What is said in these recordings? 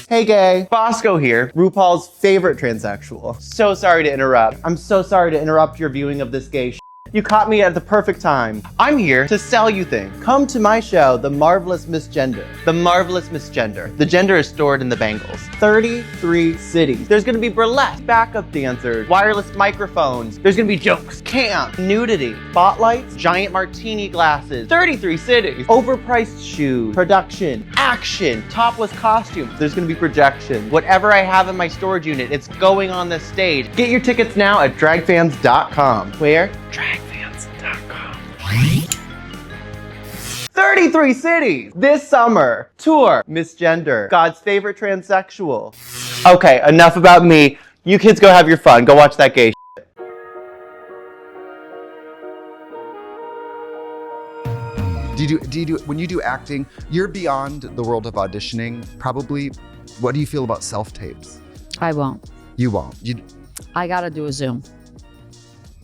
Hey gay, Bosco here, RuPaul's favorite transsexual. So sorry to interrupt. I'm so sorry to interrupt your viewing of this gay shit. You caught me at the perfect time. I'm here to sell you things. Come to my show, The Marvelous Misgender. The Marvelous Misgender. The gender is stored in the bangles. 33 cities. There's gonna be burlesque, backup dancers, wireless microphones. There's gonna be jokes, camp, nudity, spotlights, giant martini glasses. 33 cities. Overpriced shoes, production, action, topless costumes. There's gonna be projection. Whatever I have in my storage unit, it's going on the stage. Get your tickets now at dragfans.com. Where? Dragfans.com. 33 cities this summer. Tour Misgender, God's favorite transsexual. Okay, enough about me. You kids go have your fun. Go watch that gay shit. Do you do when you do acting, you're beyond the world of auditioning, probably. What do you feel about self-tapes? I won't. You won't. I gotta do a Zoom.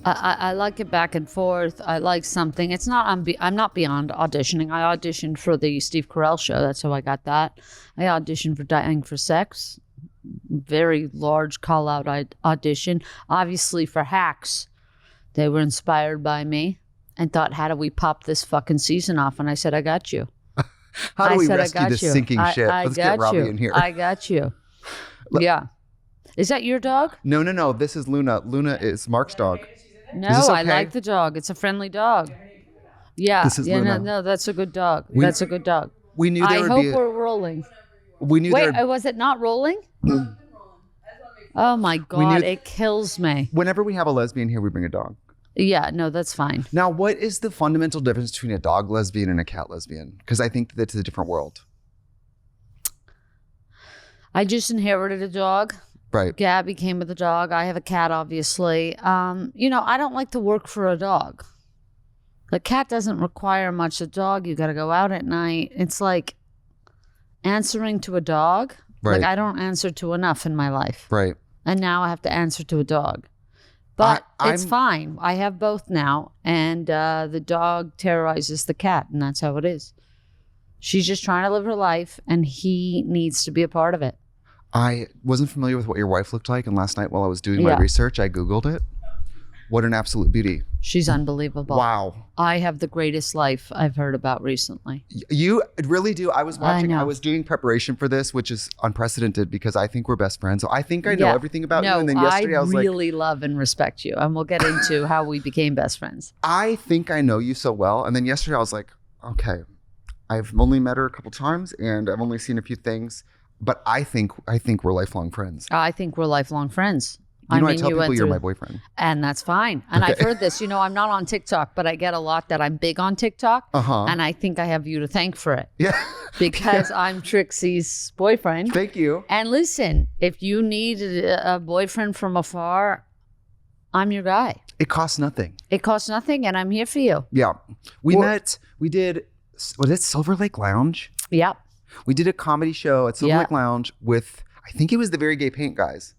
I like it back and forth. I like something. It's not. I'm not beyond auditioning. I auditioned for the Steve Carell show. That's how I got that. I auditioned for Dying for Sex. Very large call out audition. Obviously for Hacks, they were inspired by me and thought, how do we pop this fucking season off? And I said, I got you. How do we rescue this sinking ship? Let's get Robby in here. I got you. Yeah. Is that your dog? No. This is Luna. Luna is Mark's dog. No, okay? I like the dog. It's a friendly dog. Yeah. This is Luna. No, that's a good dog. That's a good dog. We knew there would be. I hope we're rolling. We knew. Wait, was it not rolling? Oh my God, it kills me. Whenever we have a lesbian here, we bring a dog. Yeah, no, that's fine. Now, what is the fundamental difference between a dog lesbian and a cat lesbian? Because I think that's a different world. I just inherited a dog. Right. Gabby came with a dog. I have a cat, obviously. I don't like to work for a dog. The cat doesn't require much. A dog, you got to go out at night. It's like answering to a dog. Right. Like I don't answer to enough in my life. Right. And now I have to answer to a dog. But it's fine. I have both now. And the dog terrorizes the cat. And that's how it is. She's just trying to live her life. And he needs to be a part of it. I wasn't familiar with what your wife looked like, and last night while I was doing my research, I Googled it. What an absolute beauty. She's unbelievable. Wow. I have the greatest life I've heard about recently. You really do. I was watching, I was doing preparation for this, which is unprecedented because I think we're best friends. So I think I know everything about you. And then yesterday I was like, I really love and respect you. And we'll get into how we became best friends. I think I know you so well. And then yesterday I was like, okay, I've only met her a couple times and I've only seen a few things. But I think we're lifelong friends. I think we're lifelong friends. I tell people you're my boyfriend. And that's fine. And I've heard this. I'm not on TikTok, but I get a lot that I'm big on TikTok. And I think I have you to thank for it. Yeah. Because I'm Trixie's boyfriend. Thank you. And listen, if you need a boyfriend from afar, I'm your guy. It costs nothing. It costs nothing, and I'm here for you. Yeah. We did, was it Silver Lake Lounge? Yep. We did a comedy show at Silver Lake Lounge with, I think it was the Very Gay Paint guys.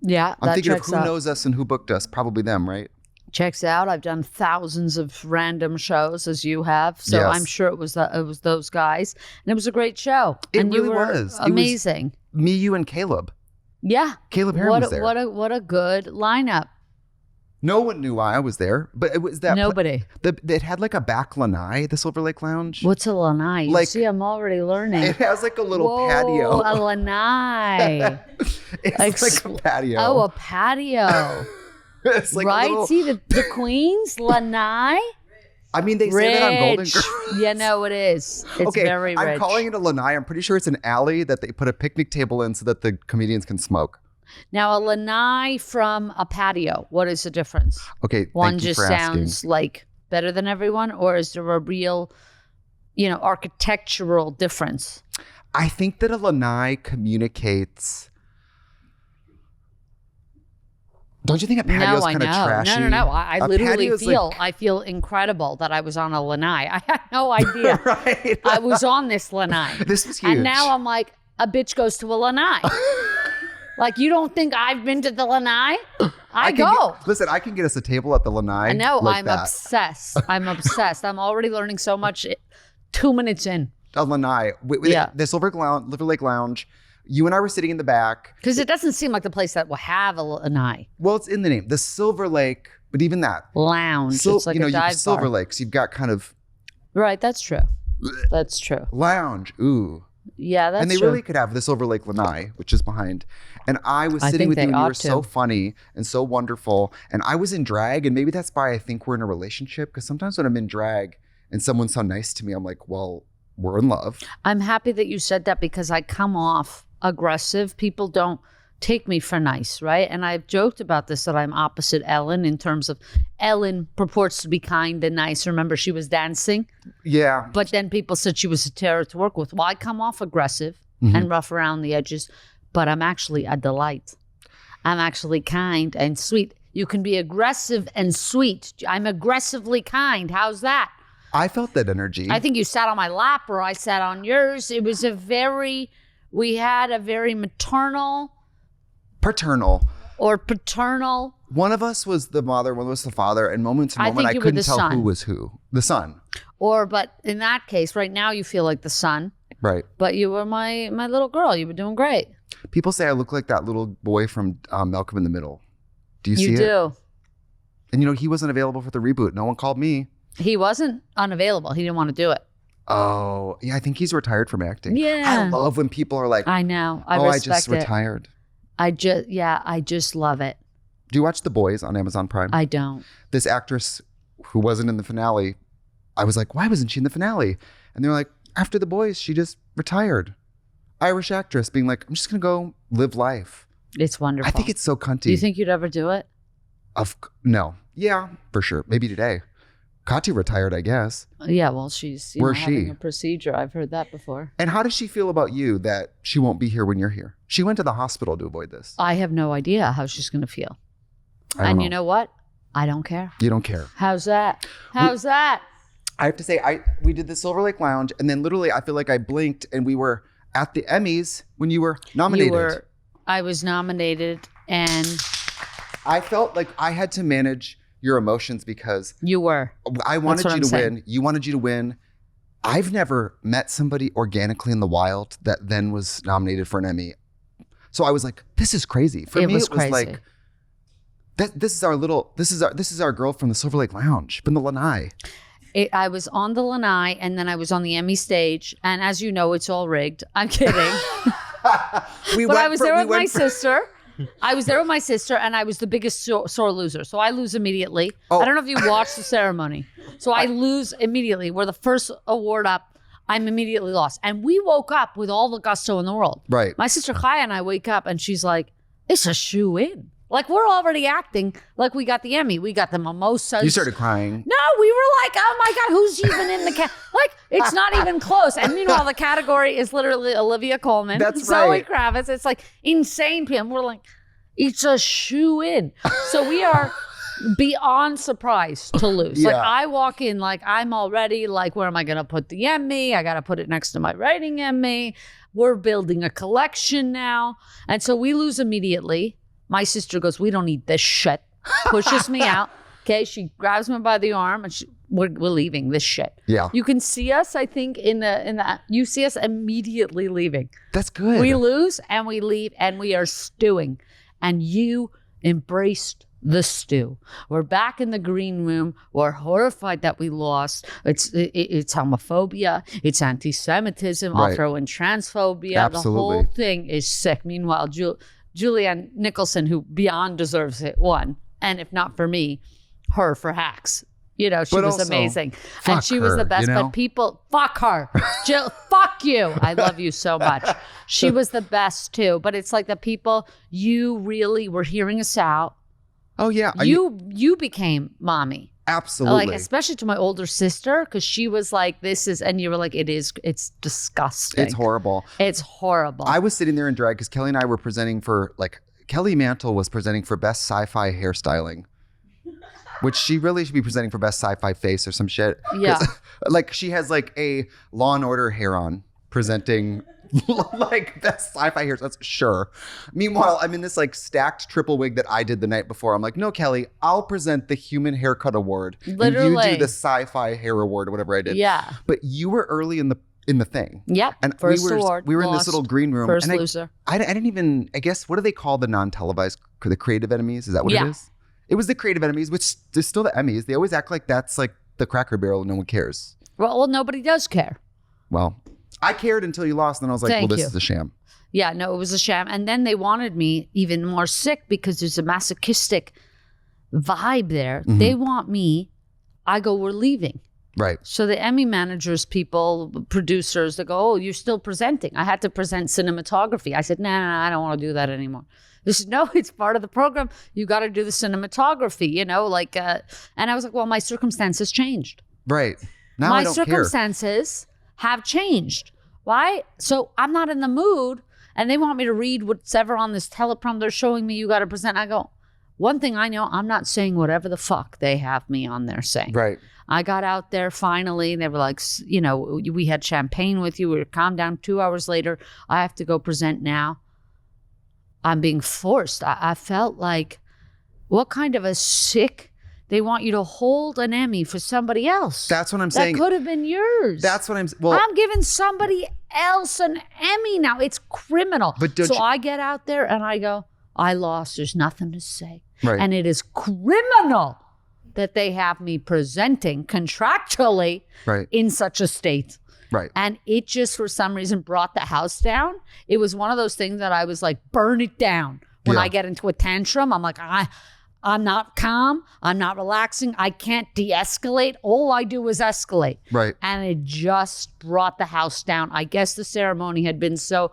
Yeah, I'm thinking of who knows us and who booked us. Probably them, right? Checks out. I've done thousands of random shows, as you have. So I'm sure it was those guys. And it was a great show. It really was. Amazing. It was me, you, and Caleb. Yeah. Caleb Heron was there. What a good lineup. No one knew why I was there, but it was that nobody. It had like a back lanai, the Silver Lake Lounge. What's a lanai? You see, I'm already learning. It has like a little patio. A lanai. It's like a patio. Oh, a patio. It's like right? Little... See the Queens lanai. I mean, they say that on Golden Girls. Yeah, no, it is. It's very rich. I'm calling it a lanai. I'm pretty sure it's an alley that they put a picnic table in so that the comedians can smoke. Now, a lanai from a patio, what is the difference? Okay, one just sounds like better than everyone, or is there a real, architectural difference? I think that a lanai communicates. Don't you think a patio is kind of trashy? No. I literally feel incredible that I was on a lanai. I had no idea. Right. I was on this lanai. This is huge. And now I'm like, a bitch goes to a lanai. Like, you don't think I've been to the lanai? I go. Listen, I can get us a table at the lanai. I know. Like I'm obsessed. I'm obsessed. I'm already learning so much 2 minutes in. a lanai. The Silver Lake Lounge. You and I were sitting in the back. Because it doesn't seem like the place that will have a lanai. Well, it's in the name. The Silver Lake, but even that. Lounge. It's like a dive bar. Silver Lakes. You've got kind of. Right, that's true. That's true. Lounge. Ooh. Yeah, that's true. And they really could have the Silver Lake Lanai, which is behind. And I was sitting with you and you were so funny and so wonderful. And I was in drag, and maybe that's why I think we're in a relationship. Because sometimes when I'm in drag and someone's so nice to me, I'm like, well, we're in love. I'm happy that you said that because I come off aggressive. People don't take me for nice, right? And I've joked about this, that I'm opposite Ellen in terms of Ellen purports to be kind and nice. Remember, she was dancing. Yeah. But then people said she was a terror to work with. Well, I come off aggressive and rough around the edges, but I'm actually a delight. I'm actually kind and sweet. You can be aggressive and sweet. I'm aggressively kind. How's that? I felt that energy. I think you sat on my lap or I sat on yours. It was we had a very paternal. One of us was the mother, one was the father, and moment to moment I couldn't tell who was who. The son. But in that case, right now you feel like the son. Right. But you were my little girl. You were doing great. People say I look like that little boy from Malcolm in the Middle. Do you see it? You do. And he wasn't available for the reboot. No one called me. He wasn't unavailable. He didn't want to do it. Oh, yeah. I think he's retired from acting. Yeah. I love when people are like, I know. I just retired. I just love it. Do you watch The Boys on Amazon Prime? I don't. This actress who wasn't in the finale, I was like, why wasn't she in the finale? And they're like, after The Boys, she just retired. Irish actress being like, I'm just going to go live life. It's wonderful. I think it's so cunty. Do you think you'd ever do it? No. Yeah, for sure. Maybe today. Katya retired, I guess. Yeah, well, she's having a procedure. I've heard that before. And how does she feel about you that she won't be here when you're here? She went to the hospital to avoid this. I have no idea how she's going to feel. And you know what? I don't care. You don't care. How's that? How's that? I have to say, we did the Silver Lake Lounge, and then literally I feel like I blinked and we were at the Emmys when you were nominated. I was nominated, and I felt like I had to manage your emotions because you were. I wanted you to win. You wanted you to win. I've never met somebody organically in the wild that then was nominated for an Emmy. So I was like, this is crazy. For me, it was like, this is our girl from the Silver Lake Lounge, from the Lanai. I was on the Lanai, and then I was on the Emmy stage. And as you know, it's all rigged. I'm kidding. I was there with my sister. I was there with my sister, and I was the biggest sore loser. So I lose immediately. Oh. I don't know if you watched the ceremony. So I lose immediately. We're the first award up. I'm immediately lost. And we woke up with all the gusto in the world. Right. My sister Katya and I wake up, and she's like, it's a shoe-in. Like, we're already acting like we got the Emmy. We got the mimosas. You started crying. No, we were like, oh my God, who's even in the like, it's not even close. And meanwhile, the category is literally Olivia Colman, Zoe Kravitz. It's like insane people. We're like, it's a shoe-in. So we are beyond surprised to lose. Yeah. Like, I walk in like, I'm already like, where am I going to put the Emmy? I got to put it next to my writing Emmy. We're building a collection now. And so we lose immediately. My sister goes, we don't need this shit. Pushes me out. Okay, she grabs me by the arm, and we're leaving this shit. Yeah, you can see us. I think in the you see us immediately leaving. That's good. We lose and we leave, and we are stewing. And you embraced the stew. We're back in the green room. We're horrified that we lost. It's homophobia. It's anti-Semitism. I'll throw in transphobia. Absolutely. The whole thing is sick. Meanwhile, Julianne Nicholson, who beyond deserves it, won. And if not for me, her for Hacks. She was amazing. And she was the best. But people, fuck her. Jill, fuck you. I love you so much. She was the best too. But it's like the people, you really were hearing us out. Oh, yeah. You became mommy. Absolutely. Like, especially to my older sister, because she was like, and you were like, it's disgusting. It's horrible. It's horrible. I was sitting there in drag because Kelly and I were presenting for, Kelly Mantle was presenting for best sci-fi hairstyling, which she really should be presenting for best sci-fi face or some shit. Yeah. She has a Law and Order hair on presenting best sci-fi hair. That's sure. Meanwhile, I'm in this stacked triple wig that I did the night before. I'm like, no, Kelly, I'll present the human haircut award. Literally. And you do the sci-fi hair award or whatever I did. Yeah. But you were early in the in the thing. Yep. And First we award, were in this lost. little green room. First and loser. I didn't even, I guess, what do they call the non-televised, the creative enemies? Is that what it is? It was the creative enemies, which is still the Emmys. They always act like that's like the Cracker Barrel and no one cares. Well, nobody does care. Well, I cared until you lost, and then I was like, this is a sham. Yeah, no, it was a sham. And then they wanted me even more sick because there's a masochistic vibe there. Mm-hmm. They want me. I go, we're leaving. Right. So the Emmy managers, people, producers, they go, oh, you're still presenting. I had to present cinematography. I said, no, I don't want to do that anymore. They said, no, it's part of the program. You got to do the cinematography, you know, like, and I was like, well, my circumstances changed. Right. Now my I don't circumstances have changed. Why? So I'm not in the mood, and they want me to read whatever on this teleprompter showing me you got to present. I go, one thing I know, I'm not saying whatever the fuck they have me on there saying. Right. I got out there finally. They were like, you know, we had champagne with you. We were calmed down. 2 hours later, I have to go present now. I'm being forced. I felt like, what kind of a sick, they want you to hold an Emmy for somebody else. That's what I'm saying. That could have been yours. That's what I'm I'm giving somebody else an Emmy now. It's criminal. But I get out there and I go, I lost. There's nothing to say. Right. And it is criminal that they have me presenting contractually in such a state. Right. And it just, for some reason, brought the house down. It was one of those things that I was like, burn it down. When I get into a tantrum, I'm like, I'm not calm. I'm not relaxing. I can't de-escalate. All I do is escalate. Right. And it just brought the house down. I guess the ceremony had been so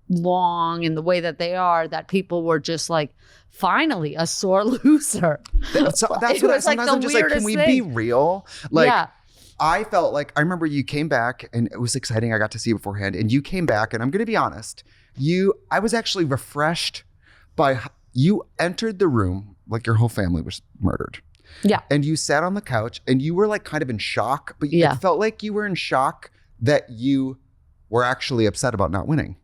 long in the way that they are that people were just like, finally, a sore loser. That's what sometimes I'm just like, can we be real? Like, I felt like, I remember you came back and it was exciting. I got to see you beforehand and you came back, and I'm going to be honest, I was actually refreshed by, you entered the room like your whole family was murdered. Yeah. And you sat on the couch and you were like kind of in shock, but it felt like you were in shock that you were actually upset about not winning.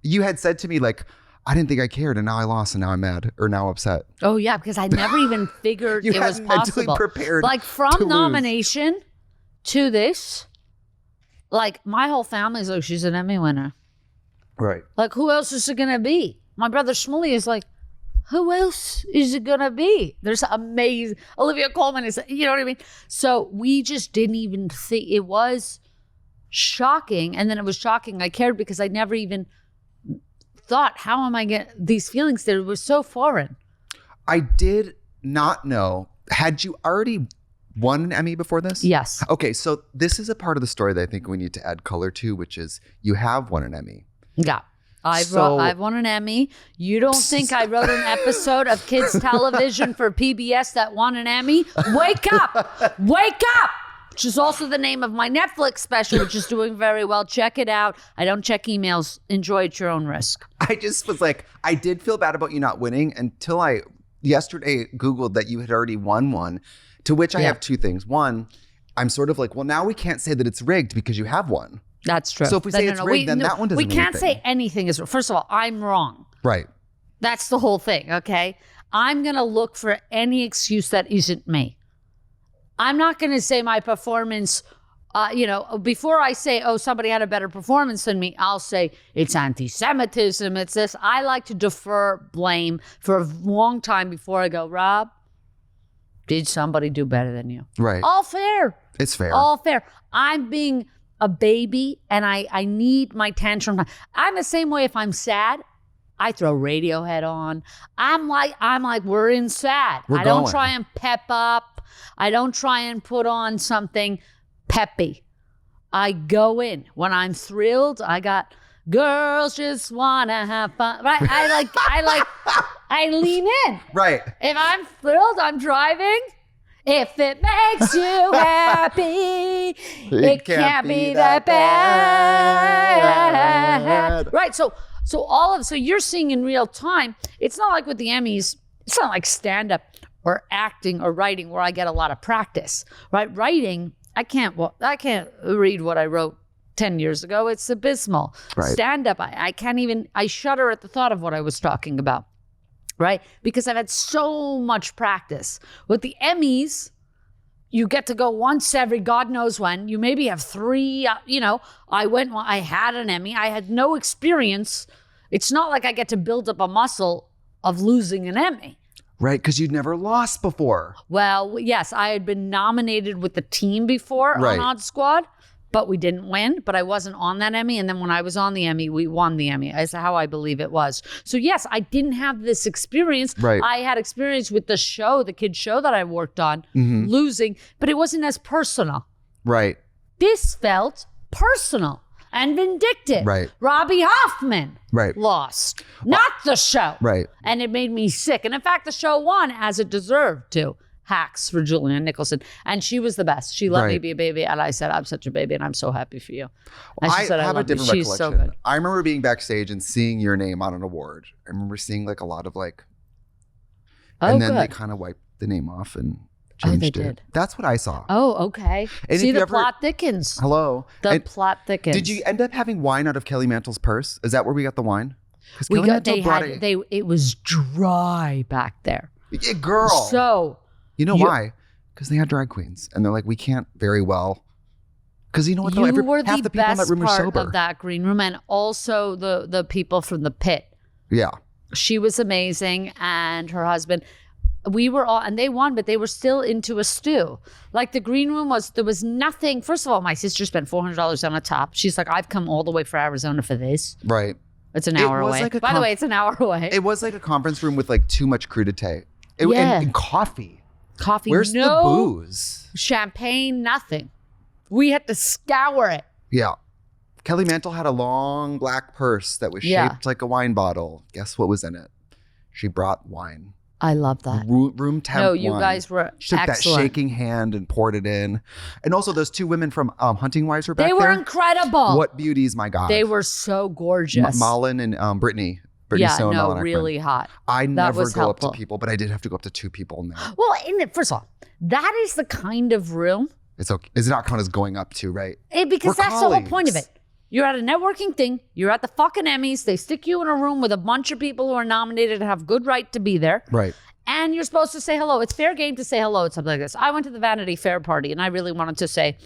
You had said to me like, I didn't think I cared, and now I lost, and now I'm mad or now upset. Oh yeah, because I never even figured it was possible. Prepared like from nomination to this, like my whole family's like, she's an Emmy winner. Right. Like who else is it gonna be? My brother Shmuley is like, who else is it gonna be? There's amazing Olivia Colman is, you know what I mean? So we just didn't even think. It was shocking, and then it was shocking I cared because I never even thought, how am I getting these feelings that were so foreign? I did not know. Had you already won an Emmy before this? Yes. Okay, so this is a part of the story that I think we need to add color to, which is you have won an Emmy. Yeah. I've won an Emmy. You don't think I wrote an episode of kids television for PBS that won an Emmy? Wake up! Wake up! Which is also the name of my Netflix special, which is doing very well. Check it out. I don't check emails. Enjoy at your own risk. I just was like, I did feel bad about you not winning until I yesterday Googled that you had already won one, to which I have two things. One, I'm sort of like, well, now we can't say that it's rigged because you have one. That's true. So if we say it's rigged, then that one doesn't mean anything. We can't say anything is, first of all, I'm wrong. Right. That's the whole thing, okay? I'm going to look for any excuse that isn't me. I'm not going to say my performance, before I say, oh, somebody had a better performance than me, I'll say it's anti-Semitism, it's this. I like to defer blame for a long time before I go, Rob, did somebody do better than you? Right. All fair. It's fair. All fair. I'm being a baby and I need my tantrum. I'm the same way if I'm sad. I throw Radiohead on. I'm like, we're in sad. I don't try and pep up. I don't try and put on something peppy. I go in. When I'm thrilled, I got girls just wanna have fun. Right? I lean in. Right. If I'm thrilled, I'm driving. If it makes you happy, it can't be that bad. Right. So you're seeing in real time. It's not like with the Emmys. It's not like stand-up or acting or writing where I get a lot of practice. Right. Writing, I can't read what I wrote 10 years ago. It's abysmal. Right. Stand-up, I can't even. I shudder at the thought of what I was talking about. Right? Because I've had so much practice. With the Emmys, you get to go once every God knows when. You maybe have 3, I had an Emmy. I had no experience. It's not like I get to build up a muscle of losing an Emmy. Right, because you'd never lost before. Well, yes, I had been nominated with the team before on Odd Squad, but we didn't win. But I wasn't on that Emmy. And then when I was on the Emmy, we won the Emmy. That's how I believe it was. So yes, I didn't have this experience. Right. I had experience with the show, the kids show that I worked on, losing, but it wasn't as personal. Right. This felt personal and vindictive. Right. Robby Hoffman Right. lost, not the show. Right. And it made me sick. And in fact, the show won as it deserved to. Hacks for Julianne Nicholson. And she was the best. She let me be a baby. And I said, I'm such a baby and I'm so happy for you. And she said, I have a love you. different She's recollection. so good. I remember being backstage and seeing your name on an award. I remember seeing like a lot of like, and then they kind of wiped the name off and changed they it. did. That's what I saw. Oh, okay. And see, if the you ever- plot thickens. Hello. The plot thickens. Did you end up having wine out of Kelly Mantle's purse? Is that where we got the wine? Because We Kelly got, Mantle they brought had, it was dry back there. Yeah, girl. So, You know why? Because they had drag queens, and they're like, we can't very well. Because you know what? Though? you were half the the people in best that room are part sober. of that green room, and also the people from the pit. Yeah. She was amazing, and her husband. We were all, and they won, but they were still into a stew. Like the green room there was nothing. First of all, my sister spent $400 on a top. She's like, I've come all the way from Arizona for this. Right. It's an hour away. Like By the way, it's an hour away. It was like a conference room with like too much crudité. And coffee. Coffee, Where's the booze? Champagne, nothing. We had to scour it. Yeah. Kelly Mantle had a long black purse that was shaped like a wine bottle. Guess what was in it? She brought wine. I love that. Room temp No, you wine. guys were She took excellent. that shaking hand and poured it in. And also those 2 women from Hunting Wives were back They there. were incredible. What beauties, my God. They were so gorgeous. Malin and Brittany. Yeah, Stone, no, Malin really Ekman. hot. I never was go helpful. up to people, but I did have to go up to 2 people now. Well, first of all, that is the kind of room. It's okay. It's not count as going up to, right? Because We're that's the whole point of colleagues. it. You're at a networking thing. You're at the fucking Emmys. They stick you in a room with a bunch of people who are nominated and have good right to be there. Right. And you're supposed to say hello. It's fair game to say hello at something like this. I went to the Vanity Fair party and I really wanted to say,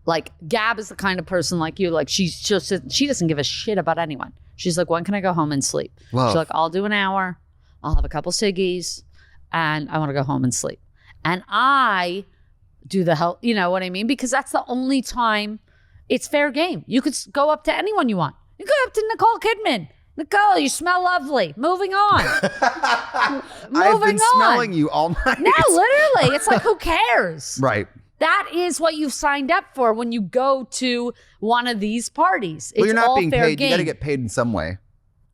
like Gab is the kind of person like you, like she doesn't give a shit about anyone. She's like, when can I go home and sleep? Love. She's like, I'll do an hour. I'll have a couple ciggies and I want to go home and sleep. And I do the hell, you know what I mean? Because that's the only time it's fair game. You could go up to anyone you want. You go up to Nicole Kidman. Nicole, you smell lovely. Moving on. I've been smelling you all night. No, literally. It's like, who cares? Right. That is what you've signed up for when you go to one of these parties. It's Well, you're not all being fair paid. game. You got to get paid in some way.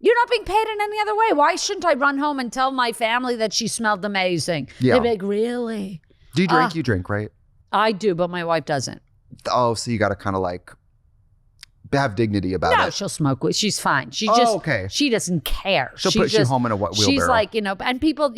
You're not being paid in any other way. Why shouldn't I run home and tell my family that she smelled amazing? Yeah. They'd be like, really? Do you drink? You drink, right? I do, but my wife doesn't. Oh, so you got to kind of like have dignity about No, it. she'll smoke. She's fine. She Oh, just, okay. she doesn't care. She'll She put you just- home in a wheelbarrow. She's like, and people,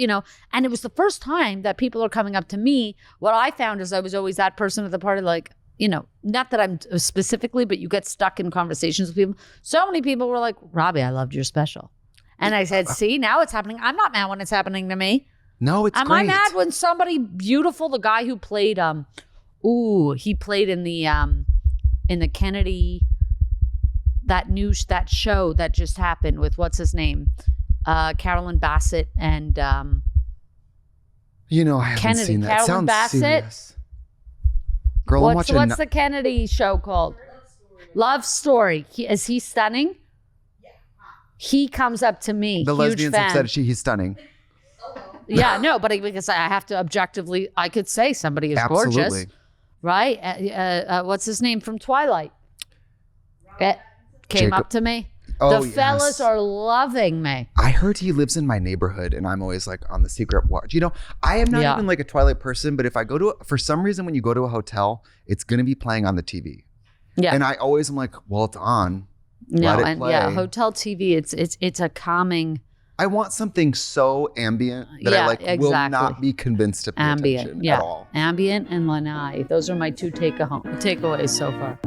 and it was the first time that people are coming up to me. What I found is I was always that person at the party, like, not that I'm specifically, but you get stuck in conversations with people. So many people were like, Robby, I loved your special. And I said, see, now it's happening. I'm not mad when it's happening to me. No, it's Am great. I mad when somebody beautiful, the guy who played, he played in the Kennedy, that show that just happened with, what's his name? Carolyn Bassett and I haven't Kennedy. seen that. Carolyn Sounds Bassett. serious. Girl, I'm watching. What's the Kennedy show called? Love Story. Is he stunning? He comes up to me. The huge lesbians fan. have said he's stunning. Yeah, no, but because I have to objectively, I could say somebody is gorgeous, Absolutely. right? What's his name from Twilight? Came Jacob. up to me. Oh, The fellas yes. are loving me. I heard he lives in my neighborhood, and I'm always like on the secret watch. I am not Yeah. even like a Twilight person, but if I go to, for some reason, when you go to a hotel, it's going to be playing on the TV. Yeah. And I always am like, well, it's on. No, Let it and play. yeah, hotel TV. It's a calming I want something so ambient that Yeah, I will exactly. not be convinced to pay ambient. attention Yeah, at all. ambient and lanai. Those are my two takeaways so far.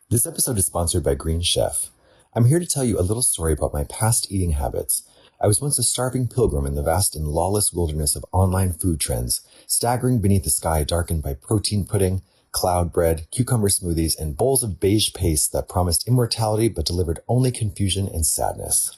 This episode is sponsored by Green Chef. I'm here to tell you a little story about my past eating habits. I was once a starving pilgrim in the vast and lawless wilderness of online food trends, staggering beneath a sky darkened by protein pudding, cloud bread, cucumber smoothies, and bowls of beige paste that promised immortality but delivered only confusion and sadness.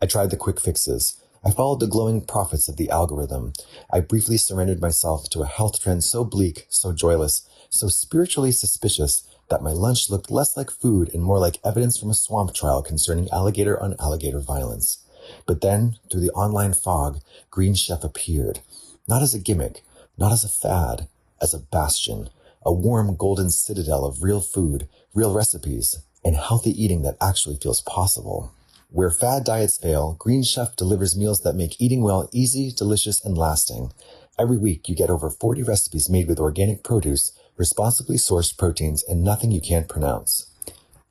I tried the quick fixes. I followed the glowing prophets of the algorithm. I briefly surrendered myself to a health trend so bleak, so joyless, so spiritually suspicious that my lunch looked less like food and more like evidence from a swamp trial concerning alligator on alligator violence. But then, through the online fog, Green Chef appeared. Not as a gimmick, not as a fad, as a bastion, a warm golden citadel of real food, real recipes, and healthy eating that actually feels possible. Where fad diets fail, Green Chef delivers meals that make eating well easy, delicious, and lasting. Every week, you get over 40 recipes made with organic produce, responsibly sourced proteins, and nothing you can't pronounce.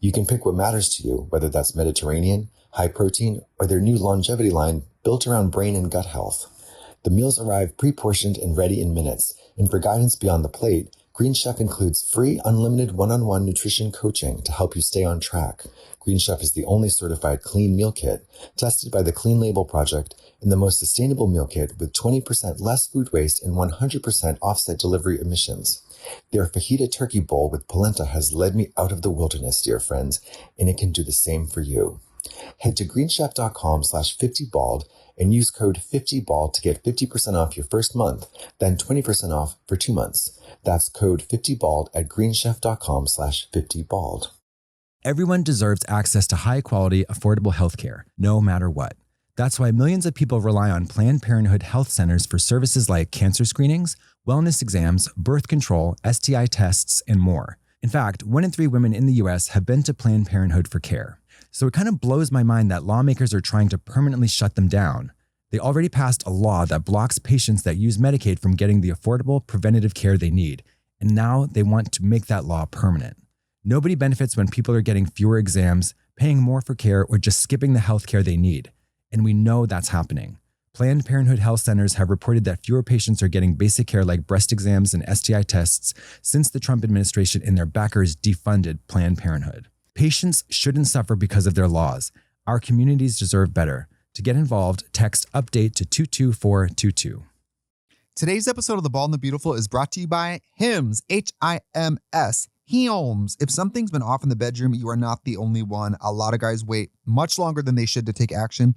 You can pick what matters to you, whether that's Mediterranean, high protein, or their new longevity line built around brain and gut health. The meals arrive pre-portioned and ready in minutes, and for guidance beyond the plate, Green Chef includes free, unlimited one-on-one nutrition coaching to help you stay on track. Green Chef is the only certified clean meal kit, tested by the Clean Label Project, and the most sustainable meal kit with 20% less food waste and 100% offset delivery emissions. Their fajita turkey bowl with polenta has led me out of the wilderness, dear friends, and it can do the same for you. Head to greenchef.com/50bald and use code 50bald to get 50% off your first month, then 20% off for 2 months. That's code 50bald at greenchef.com/50bald. Everyone deserves access to high-quality, affordable healthcare, no matter what. That's why millions of people rely on Planned Parenthood health centers for services like cancer screenings, wellness exams, birth control, STI tests, and more. In fact, 1 in 3 women in the U.S. have been to Planned Parenthood for care. So it kind of blows my mind that lawmakers are trying to permanently shut them down. They already passed a law that blocks patients that use Medicaid from getting the affordable preventative care they need, and now they want to make that law permanent. Nobody benefits when people are getting fewer exams, paying more for care, or just skipping the health care they need. And we know that's happening. Planned Parenthood health centers have reported that fewer patients are getting basic care like breast exams and STI tests since the Trump administration and their backers defunded Planned Parenthood. Patients shouldn't suffer because of their laws. Our communities deserve better. To get involved, text UPDATE to 22422. Today's episode of The Bald and the Beautiful is brought to you by Hims, Hims. Hims. If something's been off in the bedroom, you are not the only one. A lot of guys wait much longer than they should to take action.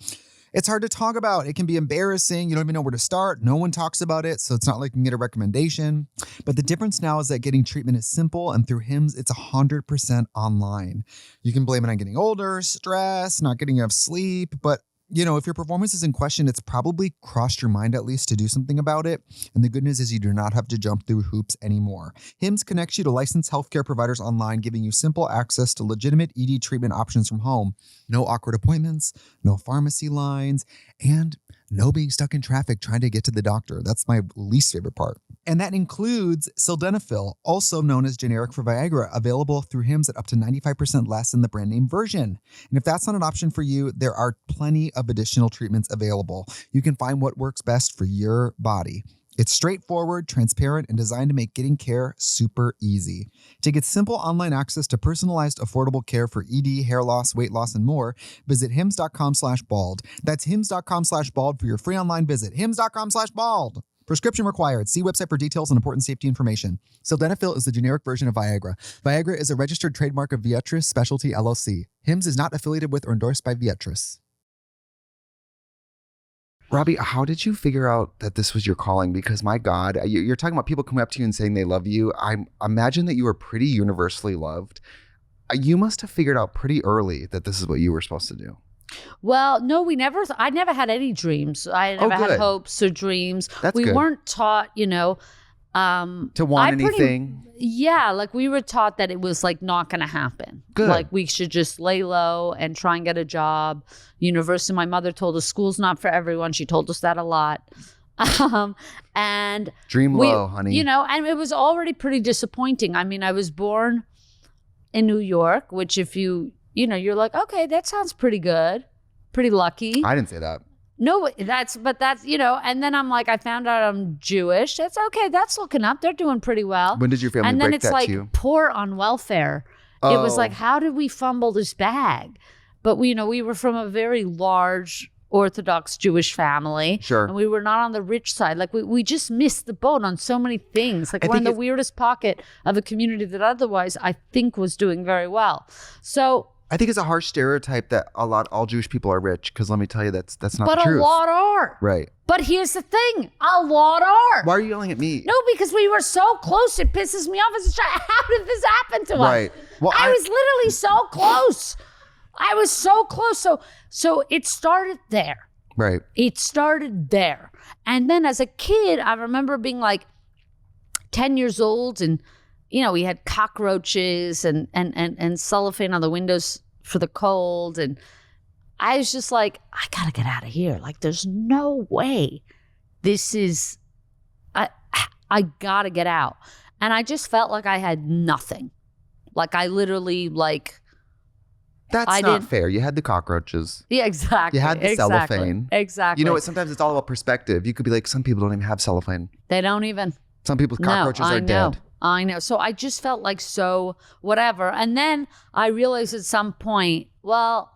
It's hard to talk about. It can be embarrassing. You don't even know where to start. No one talks about it, so it's not like you can get a recommendation. But the difference now is that getting treatment is simple, and through Hims, it's 100% online. You can blame it on getting older, stress, not getting enough sleep, but if your performance is in question, it's probably crossed your mind at least to do something about it. And the good news is you do not have to jump through hoops anymore. Hims connects you to licensed healthcare providers online, giving you simple access to legitimate ED treatment options from home. No awkward appointments, no pharmacy lines, and no being stuck in traffic trying to get to the doctor. That's my least favorite part. And that includes sildenafil, also known as generic for Viagra, available through Hims at up to 95% less than the brand name version. And if that's not an option for you, there are plenty of additional treatments available. You can find what works best for your body. It's straightforward, transparent, and designed to make getting care super easy. To get simple online access to personalized, affordable care for ED, hair loss, weight loss, and more, visit hims.com/bald. That's hims.com/bald for your free online visit. hims.com/bald. Prescription required. See website for details and important safety information. Sildenafil is the generic version of Viagra. Viagra is a registered trademark of Viatris Specialty LLC. Hims is not affiliated with or endorsed by Viatris. Robby, how did you figure out that this was your calling? Because my God, you're talking about people coming up to you and saying they love you. I imagine that you were pretty universally loved. You must have figured out pretty early that this is what you were supposed to do. Well, no, I never had any dreams. I never had hopes or dreams. That's we good. weren't taught, To want anything. Like we were taught that it was like not going to happen. Good. Like we should just lay low and try and get a job. University, my mother told us school's not for everyone. She told us that a lot. And Dream low, honey. And it was already pretty disappointing. I mean, I was born in New York, which if you're like, okay, that sounds pretty good, pretty lucky. I didn't say that. No, that's, and then I'm like, I found out I'm Jewish. That's okay. That's looking up. They're doing pretty well. When did your family break that to you? And then it's like you? Poor on welfare. It was like, how did we fumble this bag? but we were from a very large Orthodox Jewish family. Sure. And we were not on the rich side. Like we just missed the boat on so many things. Like we're in the weirdest pocket of a community that otherwise I think was doing very well. So I think it's a harsh stereotype that all Jewish people are rich, because let me tell you, that's not the but truth. a lot are. Right. But here's the thing, a lot are. Why are you yelling at me? No, because we were so close. It pisses me off as a child. How did this happen to us? Right. Well, I was literally so close. I was so close. So it started there. Right. It started there. And then as a kid, I remember being like 10 years old and, we had cockroaches and cellophane on the windows for the cold. And I was just like, I got to get out of here. Like, there's no way this is, I got to get out. And I just felt like I had nothing. Like I literally That's not fair. You had the cockroaches. Yeah, exactly. You had the cellophane. Exactly. You know what? Sometimes it's all about perspective. You could be like, some people don't even have cellophane. They don't even. Some people's cockroaches are dead. I know. So I just felt like so whatever. And then I realized at some point, well,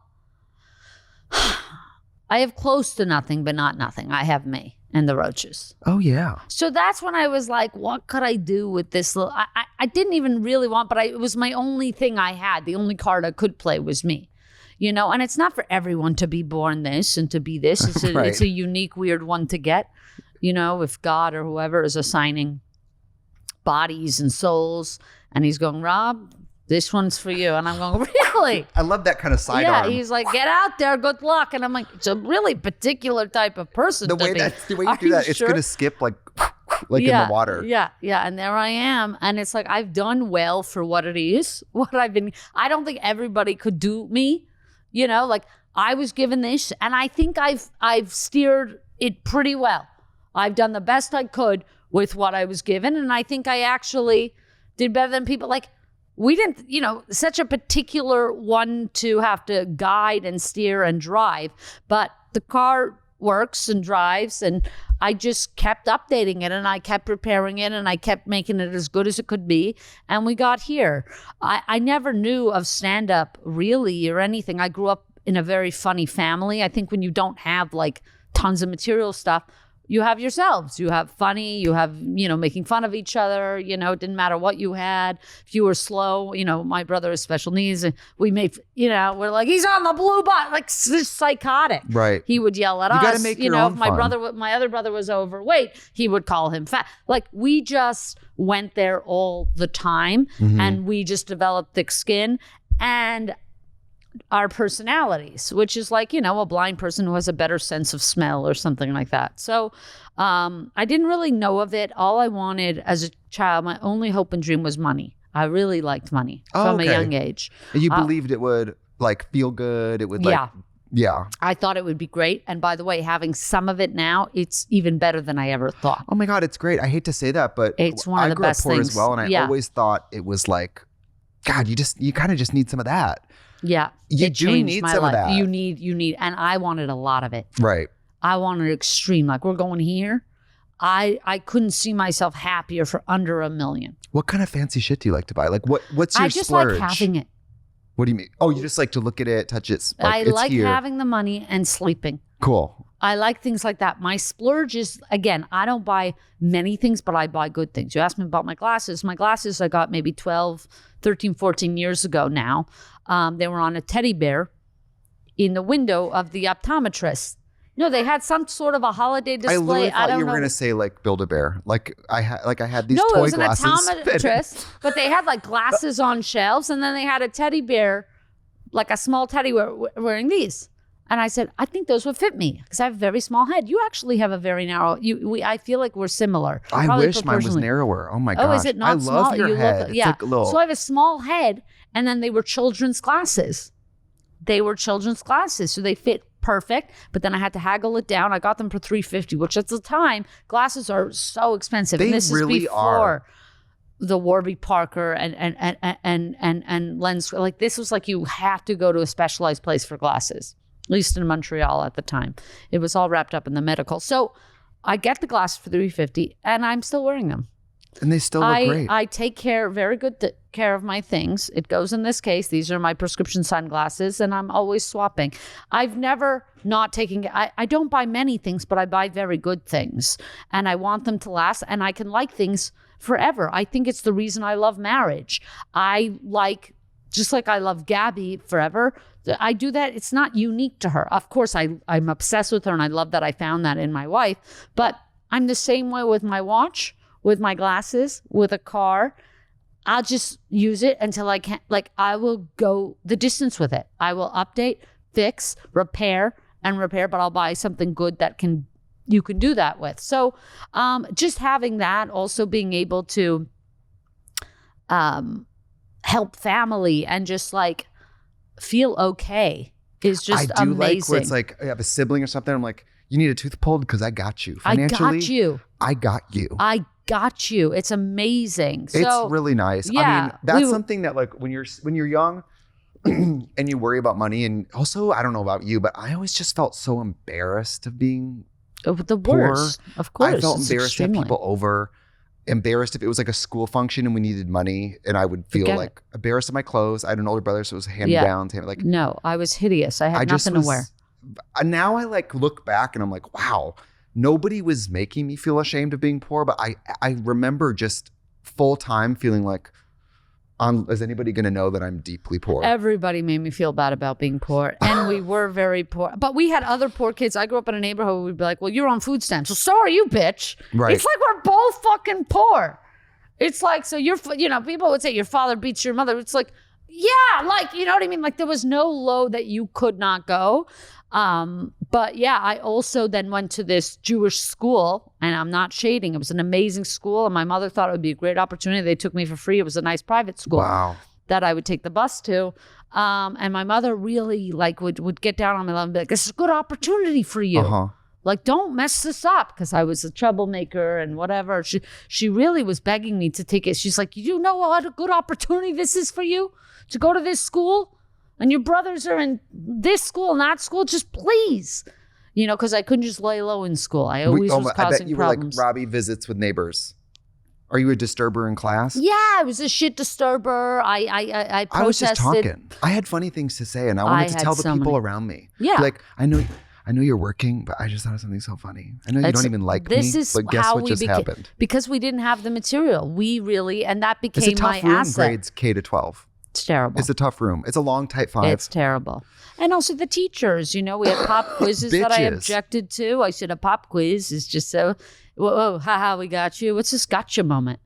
I have close to nothing, but not nothing. I have me and the roaches. Oh, yeah. So that's when I was like, what could I do with this little... I didn't even really want, but it was my only thing I had. The only card I could play was me. And it's not for everyone to be born this and to be this. It's a, Right. It's a unique, weird one to get. If God or whoever is assigning bodies and souls, and he's going, Rob, this one's for you. And I'm going, really? I love that kind of sidearm. Yeah, he's like, get out there, good luck. And I'm like, it's a really particular type of person. The way you do that, it's going to skip like in the water. Yeah. And there I am. And it's like, I've done well for what it is, I don't think everybody could do me, like I was given this, and I think I've steered it pretty well. I've done the best I could with what I was given. And I think I actually did better than people. Like, we didn't, such a particular one to have to guide and steer and drive, but the car works and drives, and I just kept updating it, and I kept preparing it, and I kept making it as good as it could be, and we got here. I never knew of stand-up really or anything. I grew up in a very funny family. I think when you don't have like tons of material stuff, you have yourselves. You have funny, you have, making fun of each other. It didn't matter what you had. If you were slow, my brother has special needs, and we made, we're like, he's on the blue button, like psychotic. Right. He would yell at us. You got to make your own if fun. my other brother was overweight, he would call him fat. Like, we just went there all the time, and we just developed thick skin and our personalities, which is like, a blind person who has a better sense of smell or something like that. So I didn't really know of it. All I wanted as a child, my only hope and dream was money. I really liked money from a young age. And you believed it would like feel good. It would yeah. I thought it would be great. And by the way, having some of it now, it's even better than I ever thought. Oh my God, it's great. I hate to say that, but it's one of the best I grew up poor things. as well, and I always thought it was like, God, you kind of just need some of that. Yeah. You do need some of that. You need, and I wanted a lot of it. Right. I wanted extreme. Like, we're going here. I couldn't see myself happier for under $1 million. What kind of fancy shit do you like to buy? Like, what's your I just splurge? like having it. What do you mean? Oh, you just like to look at it, touch it. I it's like here. having the money and sleeping. Cool. I like things like that. My splurge is, again, I don't buy many things, but I buy good things. You asked me about my glasses. My glasses I got maybe 12, 13, 14 years ago now. They were on a teddy bear in the window of the optometrist. No, they had some sort of a holiday display. I literally thought you were know. going to say like Build-A-Bear. Like I had these No, toy it was an glasses. optometrist, but they had like glasses on shelves, and then they had a teddy bear, like a small teddy bear wearing these. And I said, I think those would fit me because I have a very small head. You actually have a very narrow. I feel like we're similar. I wish mine was narrower. Oh my gosh. Oh, is it not I small? love your head. Yeah. It's like a little... So I have a small head, and then they were children's glasses. So they fit perfect. But then I had to haggle it down. I got them for $350, which at the time glasses are so expensive. They and this really is before are. The Warby Parker and lens. Like, this was like you had to go to a specialized place for glasses. At least in Montreal at the time. It was all wrapped up in the medical. So I get the glasses for $350, and I'm still wearing them. And they still look great. I take very good care of my things. It goes in this case. These are my prescription sunglasses, and I'm always swapping. I've never not taken, I don't buy many things, but I buy very good things. And I want them to last, and I can like things forever. I think it's the reason I love marriage. Just like I love Gabby forever, I do that. It's not unique to her. Of course, I'm obsessed with her, and I love that I found that in my wife. But I'm the same way with my watch, with my glasses, with a car. I'll just use it until I can't. Like, I will go the distance with it. I will update, fix, repair, but I'll buy something good that you can do that with. So just having that, also being able to help family and just like feel okay is just amazing. I do like where it's like I have a sibling or something. I'm like, you need a tooth pulled because I got you. Financially, I got you. It's amazing. So, it's really nice. Yeah, I mean, that's something that like when you're young and you worry about money, and also I don't know about you, but I always just felt so embarrassed of being the worst. Poor. Of course, I felt embarrassed to have people over. Embarrassed if it was like a school function and we needed money, and I would feel like embarrassed of my clothes. I had an older brother, so it was hand-me-downs. Like, no, I was hideous. I had nothing to wear. Now I like look back and I'm like, wow, nobody was making me feel ashamed of being poor, but I remember just full time feeling like, is anybody going to know that I'm deeply poor? Everybody made me feel bad about being poor. And we were very poor. But we had other poor kids. I grew up in a neighborhood where we'd be like, well, you're on food stamps. Well, so are you, bitch. Right. It's like we're both fucking poor. It's like, so people would say your father beats your mother. It's like, yeah, like, you know what I mean? Like there was no low that you could not go. But yeah, I also then went to this Jewish school, and I'm not shading. It was an amazing school, and my mother thought it would be a great opportunity. They took me for free. It was a nice private school that I would take the bus to. And my mother really like would get down on my lap and be like, this is a good opportunity for you. Uh-huh. Like, don't mess this up, because I was a troublemaker and whatever. She really was begging me to take it. She's like, you know what a good opportunity this is for you to go to this school? And your brothers are in this school and that school, just please. Because I couldn't just lay low in school. I always was causing problems. I bet you were like Robby visits with neighbors. Are you a disturber in class? Yeah, I was a shit disturber. I protested. I was just talking. I had funny things to say, and I wanted to tell the people around me. Yeah. Like, I know you're working, but I just thought of something so funny. I know you don't even like me, but guess what just happened? Because we didn't have the material. We really, and that became it's a tough my room, asset. Grades K to 12. It's terrible. It's a tough room. It's a long, tight 5. It's terrible. And also the teachers, we had pop quizzes that I objected to. I said a pop quiz is just so, whoa, haha, we got you. What's this gotcha moment?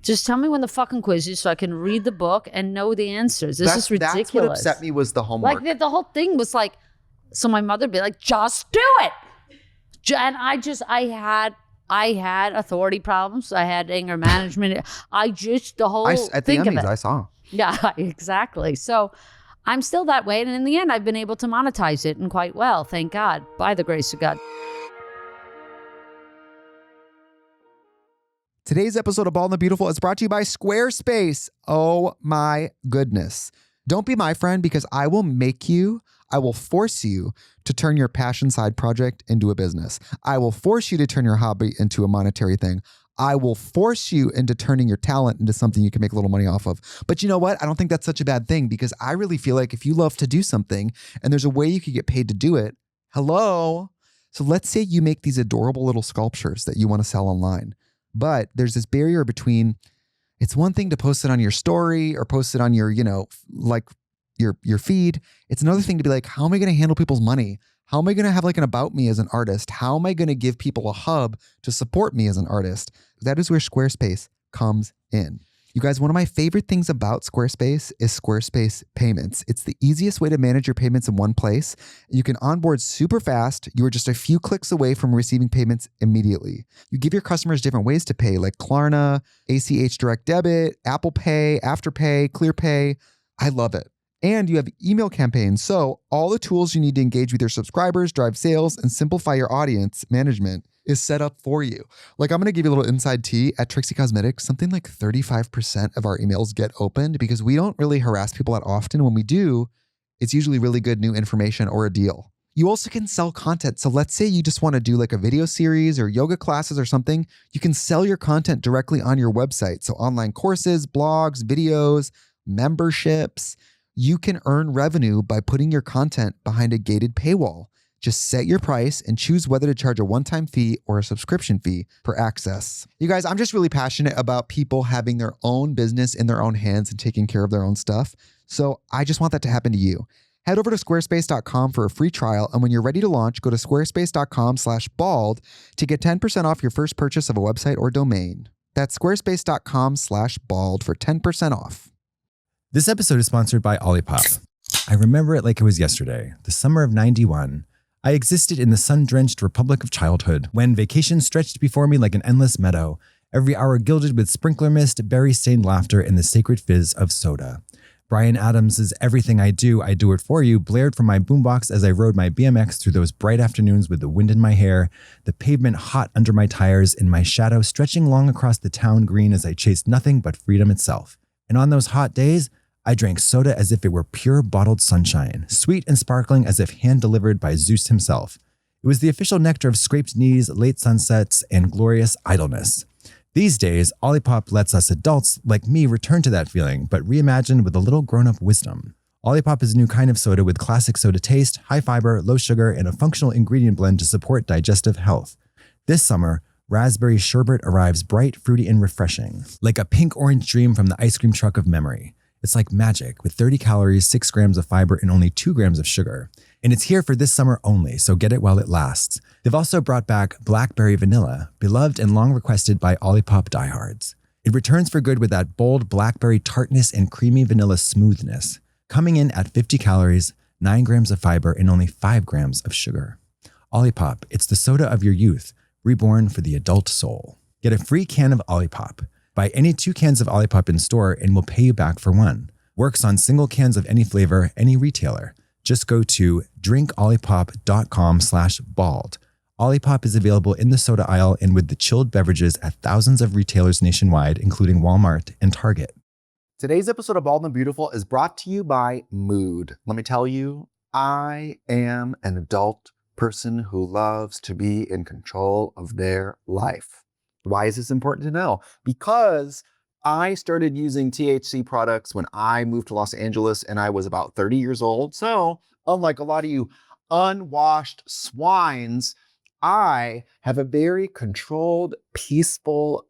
Just tell me when the fucking quiz is so I can read the book and know the answers. This is ridiculous. That's what upset me was the homework. Like the whole thing was like, so my mother would be like, just do it. And I had authority problems. I had anger management. At the Emmys, I saw. Yeah, exactly. So I'm still that way. And in the end, I've been able to monetize it and quite well. Thank God. By the grace of God. Today's episode of Bald and Beautiful is brought to you by Squarespace. Oh my goodness. Don't be my friend, because I will force you to turn your passion side project into a business. I will force you to turn your hobby into a monetary thing. I will force you into turning your talent into something you can make a little money off of. But you know what? I don't think that's such a bad thing, because I really feel like if you love to do something and there's a way you could get paid to do it, hello. So let's say you make these adorable little sculptures that you want to sell online, but there's this barrier between, it's one thing to post it on your story or post it on your, your feed. It's another thing to be like, how am I going to handle people's money? How am I going to have like an about me as an artist? How am I going to give people a hub to support me as an artist? That is where Squarespace comes in. You guys, one of my favorite things about Squarespace is Squarespace Payments. It's the easiest way to manage your payments in one place. You can onboard super fast. You are just a few clicks away from receiving payments immediately. You give your customers different ways to pay, like Klarna, ACH Direct Debit, Apple Pay, Afterpay, ClearPay. I love it. And you have email campaigns. So all the tools you need to engage with your subscribers, drive sales, and simplify your audience management is set up for you. Like, I'm going to give you a little inside tea at Trixie Cosmetics. Something like 35% of our emails get opened because we don't really harass people that often. When we do, it's usually really good new information or a deal. You also can sell content. So let's say you just want to do like a video series or yoga classes or something. You can sell your content directly on your website. So online courses, blogs, videos, memberships. You can earn revenue by putting your content behind a gated paywall. Just set your price and choose whether to charge a one-time fee or a subscription fee for access. You guys, I'm just really passionate about people having their own business in their own hands and taking care of their own stuff. So I just want that to happen to you. Head over to squarespace.com for a free trial. And when you're ready to launch, go to squarespace.com/bald to get 10% off your first purchase of a website or domain. That's squarespace.com/bald for 10% off. This episode is sponsored by Olipop. I remember it like it was yesterday, the summer of 91. I existed in the sun-drenched republic of childhood, when vacation stretched before me like an endless meadow, every hour gilded with sprinkler mist, berry-stained laughter, and the sacred fizz of soda. Bryan Adams' Everything I Do It For You blared from my boombox as I rode my BMX through those bright afternoons with the wind in my hair, the pavement hot under my tires, and my shadow stretching long across the town green as I chased nothing but freedom itself. And on those hot days, I drank soda as if it were pure bottled sunshine, sweet and sparkling as if hand-delivered by Zeus himself. It was the official nectar of scraped knees, late sunsets, and glorious idleness. These days, Olipop lets us adults like me return to that feeling, but reimagined with a little grown-up wisdom. Olipop is a new kind of soda with classic soda taste, high fiber, low sugar, and a functional ingredient blend to support digestive health. This summer, raspberry sherbet arrives bright, fruity, and refreshing, like a pink-orange dream from the ice cream truck of memory. It's like magic, with 30 calories, 6 grams of fiber, and only 2 grams of sugar. And it's here for this summer only, so get it while it lasts. They've also brought back Blackberry Vanilla, beloved and long requested by Olipop diehards. It returns for good with that bold blackberry tartness and creamy vanilla smoothness, coming in at 50 calories, 9 grams of fiber, and only 5 grams of sugar. Olipop, it's the soda of your youth, reborn for the adult soul. Get a free can of Olipop. Buy any 2 cans of Olipop in store and we'll pay you back for 1. Works on single cans of any flavor, any retailer. Just go to drinkolipop.com/bald. Olipop is available in the soda aisle and with the chilled beverages at thousands of retailers nationwide, including Walmart and Target. Today's episode of Bald and Beautiful is brought to you by Mood. Let me tell you, I am an adult person who loves to be in control of their life. Why is this important to know? Because I started using THC products when I moved to Los Angeles and I was about 30 years old. So unlike a lot of you unwashed swines, I have a very controlled, peaceful,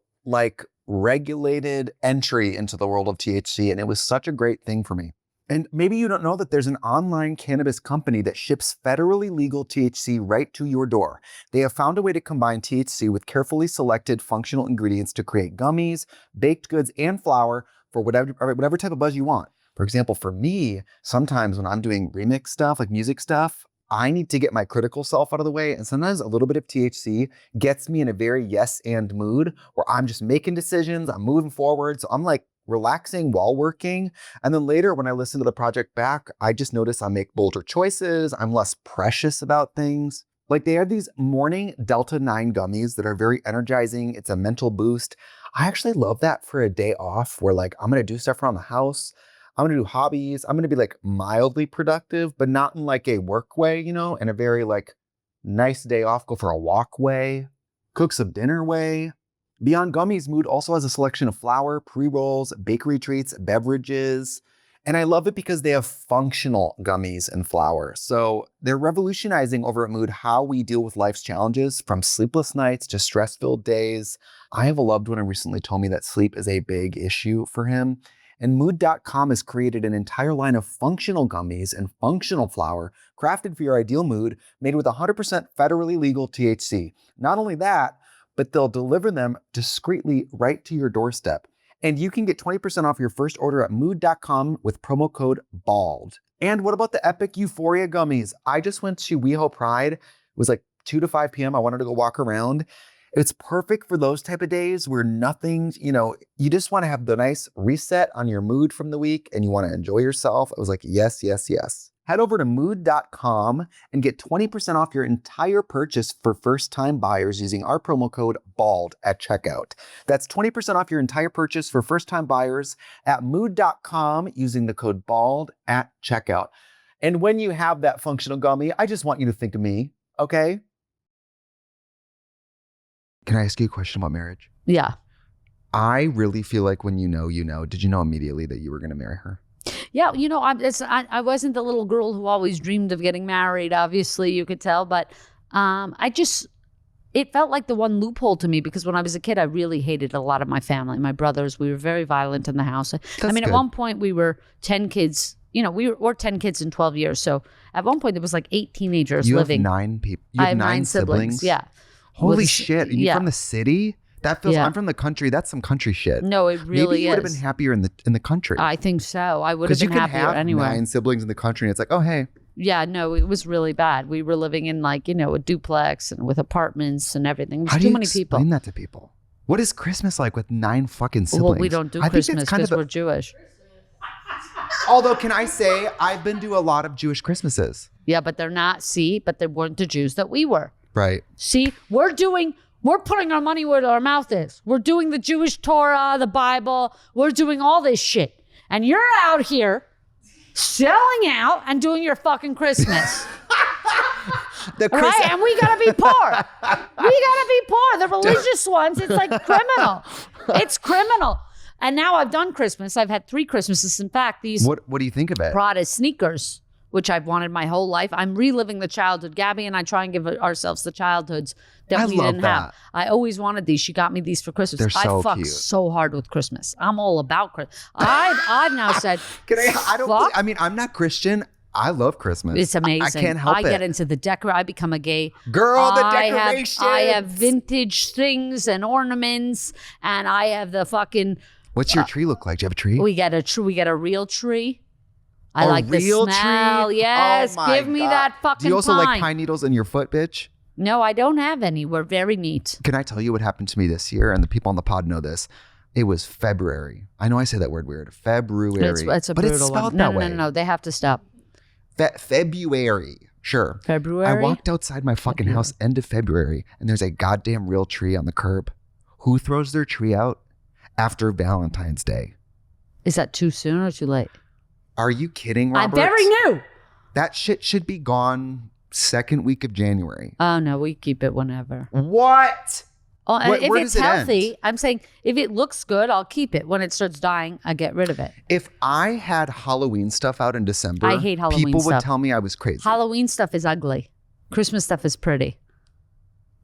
regulated entry into the world of THC. And it was such a great thing for me. And maybe you don't know that there's an online cannabis company that ships federally legal THC right to your door. They have found a way to combine THC with carefully selected functional ingredients to create gummies, baked goods, and flour for whatever type of buzz you want. For example, for me, sometimes when I'm doing remix stuff, like music stuff, I need to get my critical self out of the way. And sometimes a little bit of THC gets me in a very yes and mood where I'm just making decisions, I'm moving forward. So I'm relaxing while working. And then later when I listen to the project back, I just notice I make bolder choices. I'm less precious about things. They have these morning Delta 9 gummies that are very energizing. It's a mental boost. I actually love that for a day off where I'm going to do stuff around the house. I'm going to do hobbies. I'm going to be mildly productive, but not in a work way, in a very nice day off, go for a walk way, cook some dinner way. Beyond gummies, Mood also has a selection of flour, pre-rolls, bakery treats, beverages, and I love it because they have functional gummies and flour. So they're revolutionizing over at Mood how we deal with life's challenges, from sleepless nights to stress-filled days. I have a loved one who recently told me that sleep is a big issue for him, and Mood.com has created an entire line of functional gummies and functional flour crafted for your ideal mood, made with 100% federally legal THC. Not only that, but they'll deliver them discreetly right to your doorstep. And you can get 20% off your first order at mood.com with promo code BALD. And what about the Epic Euphoria gummies? I just went to WeHo Pride. It was 2 to 5 p.m. I wanted to go walk around. It's perfect for those type of days where nothing, you just want to have the nice reset on your mood from the week and you want to enjoy yourself. I was yes, yes, yes. Head over to mood.com and get 20% off your entire purchase for first-time buyers using our promo code BALD at checkout. That's 20% off your entire purchase for first-time buyers at mood.com using the code BALD at checkout. And when you have that functional gummy, I just want you to think of me, okay? Can I ask you a question about marriage? Yeah. I really feel like when you know, did you know immediately that you were going to marry her? Yeah, I wasn't the little girl who always dreamed of getting married, obviously, you could tell. But it felt like the one loophole to me because when I was a kid, I really hated a lot of my family. My brothers, we were very violent in the house. At one point, we were 10 kids. We were 10 kids in 12 years. So at one point, there was like 8 teenagers living. You have 9 people. You have 9 siblings? Yeah. Holy shit. Are you from the city? That feels, I'm from the country. That's some country shit. No, it really is. Maybe you would have been happier in the country. I think so. I would have been happier anyway. Because you can have 9 siblings in the country and it's like, oh, hey. Yeah, no, it was really bad. We were living in a duplex and with apartments and everything. There's too many people. How do you explain that to people? What is Christmas like with 9 fucking siblings? Well, we don't do Christmas because we're Jewish. Although, can I say, I've been to a lot of Jewish Christmases. Yeah, but they're not, but they weren't the Jews that we were. Right. See, we're putting our money where our mouth is. We're doing the Jewish Torah, the Bible. We're doing all this shit. And you're out here selling out and doing your fucking Christmas. Right? And we gotta be poor. The religious ones, it's like criminal. It's criminal. And now I've done Christmas. I've had 3 Christmases. In fact, these What do you think of it? Prada sneakers, which I've wanted my whole life. I'm reliving the childhood. Gabby and I try and give ourselves the childhoods that we didn't have. I always wanted these. She got me these for Christmas. They're so I fuck cute. So hard with Christmas. I'm all about Christmas. I've now said, I'm not Christian. I love Christmas. It's amazing. I can't help it. I get into the decor. I become a gay girl. The decorations. I have vintage things and ornaments, and I have the fucking. What's your tree look like? Do you have a tree? We get a tree. We get a real tree. I like the smell. Tree? Yes, oh give me that fucking. Do you also pine. like pine needles in your foot, bitch? No, I don't have any. We're very neat. Can I tell you what happened to me this year? And the people on the pod know this. It was February. I know I say that word weird. February. It's a but brutal it's spelled one. that way. No. They have to stop. February. Sure. February. I walked outside my fucking house end of February and there's a goddamn real tree on the curb. Who throws their tree out after Valentine's Day? Is that too soon or too late? Are you kidding, Robert? I'm very new. That shit should be gone 2nd week of January. Oh, no, we keep it whenever. What? Oh, if where it's does it healthy, end? I'm saying if it looks good, I'll keep it. When it starts dying, I get rid of it. If I had Halloween stuff out in December, I hate Halloween people stuff. would tell me I was crazy. Halloween stuff is ugly. Christmas stuff is pretty.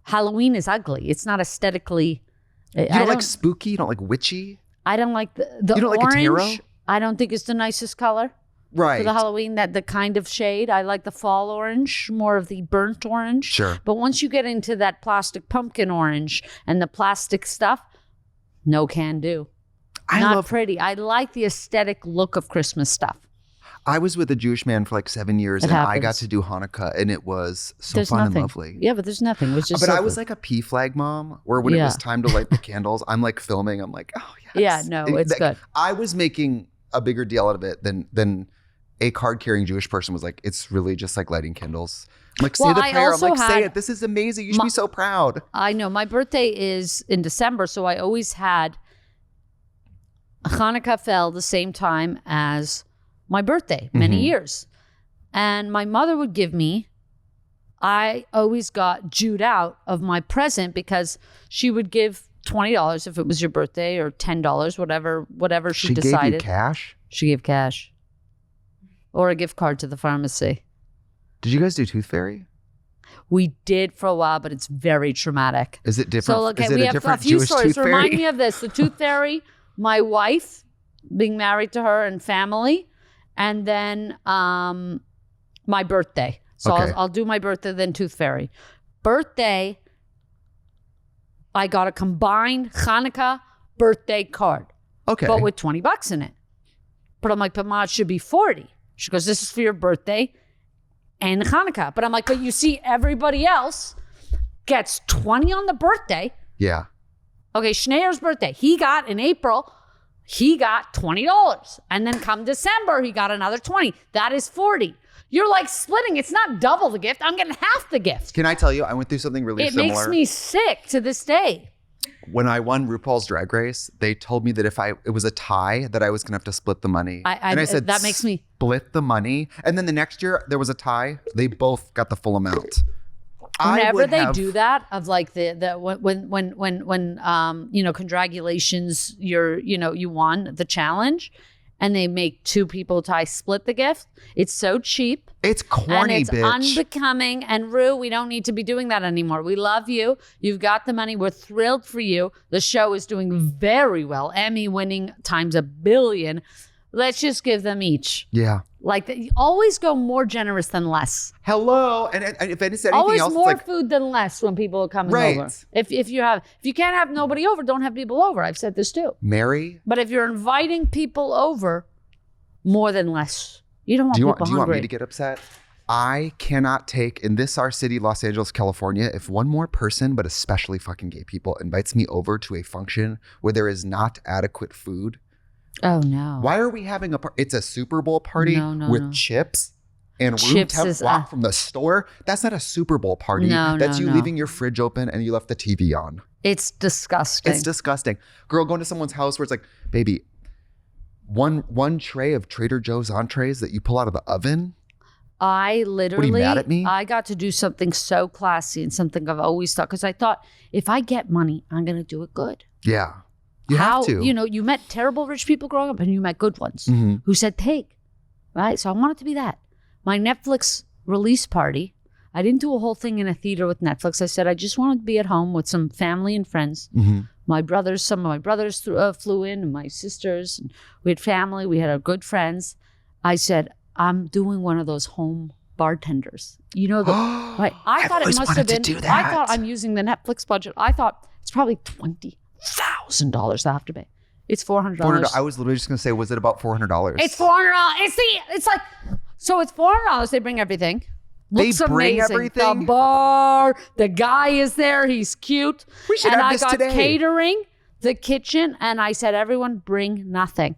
Halloween is ugly. It's not aesthetically. You don't like spooky? You don't like witchy? I don't like the you don't orange. Like a tarot? I don't think it's the nicest color. Right. For the Halloween, the kind of shade. I like the fall orange, more of the burnt orange. Sure. But once you get into that plastic pumpkin orange and the plastic stuff, no can do. Not pretty. I like the aesthetic look of Christmas stuff. I was with a Jewish man for like 7 years, and I got to do Hanukkah, and it was so fun and lovely. Yeah, but there's nothing. It was just. But I was like a P flag mom, where when it was time to light the candles, I'm like filming. I'm like, oh yes. Yeah, no, it's good. I was making a bigger deal out of it than a card-carrying Jewish person was like. It's really just like lighting candles. I'm like, say the prayer. I'm like, say it. This is amazing. You should be so proud. I know. My birthday is in December, so I always had Hanukkah fell the same time as my birthday, many years. And my mother would give me, I always got Jewed out of my present because she would give $20 if it was your birthday or $10, whatever she decided. She gave you cash? She gave cash. Or a gift card to the pharmacy. Did you guys do Tooth Fairy? We did for a while, but it's very traumatic. Is it different? So, okay, is it we a have different a few Jewish stories. Tooth Fairy? Remind me of this. The Tooth Fairy, my wife, being married to her and family, and then my birthday. So Okay. I'll do my birthday, then Tooth Fairy. Birthday, I got a combined Hanukkah birthday card. Okay. But with $20 in it. But I'm like, but Ma, it should be 40. She goes, this is for your birthday and Hanukkah. But I'm like, but you see, everybody else gets 20 on the birthday. Yeah. Okay, Schneer's birthday. He got in April, he got $20. And then come December, he got another 20. That is 40. You're like splitting. It's not double the gift. I'm getting half the gift. Can I tell you, I went through something really similar. It makes me sick to this day. When I won RuPaul's Drag Race, they told me that if it was a tie, that I was gonna have to split the money. And I said, that makes me split the money. And then the next year there was a tie. They both got the full amount. Whenever they do that, of like when congratulations, you won the challenge, and they make two people tie split the gift. It's so cheap. It's corny, and it's bitch. unbecoming. And Rue, we don't need to be doing that anymore. We love you. You've got the money. We're thrilled for you. The show is doing very well. Emmy winning times 1 billion. Let's just give them each. Yeah. Like, always go more generous than less. Hello, and if it's anything Always else, more food than less when people are coming over. If you can't have nobody over, don't have people over. I've said this too. Mary. But if you're inviting people over, more than less. You don't want people hungry. Do you want me to get upset? I cannot take, in this our city, Los Angeles, California, if one more person, but especially fucking gay people, invites me over to a function where there is not adequate food. Oh, no. Why are we having it's a Super Bowl party with chips and room temp walk from the store? That's not a Super Bowl party. That's you leaving your fridge open and you left the TV on. It's disgusting. It's disgusting. Girl, going to someone's house where it's like, baby, one tray of Trader Joe's entrees that you pull out of the oven. I literally, what, are you mad at me? I got to do something so classy and something I've always thought, because I thought if I get money, I'm going to do it good. Yeah. You have to. You met terrible rich people growing up and you met good ones who said take, right? So I want it to be that. My Netflix release party, I didn't do a whole thing in a theater with Netflix. I said I just wanted to be at home with some family and friends. Some of my brothers flew in, and my sisters. And we had family. We had our good friends. I said, I'm doing one of those home bartenders. Right? I thought it must have been. I thought I'm using the Netflix budget. I thought it's probably $20,000 I have to pay. It's $400. I was literally just gonna say, was it about $400? It's $400. It's like, so it's $400. They bring everything. Looks they bring amazing. everything. The bar, the guy is there. He's cute. We should have this today. And I got catering, the kitchen, and I said, everyone bring nothing.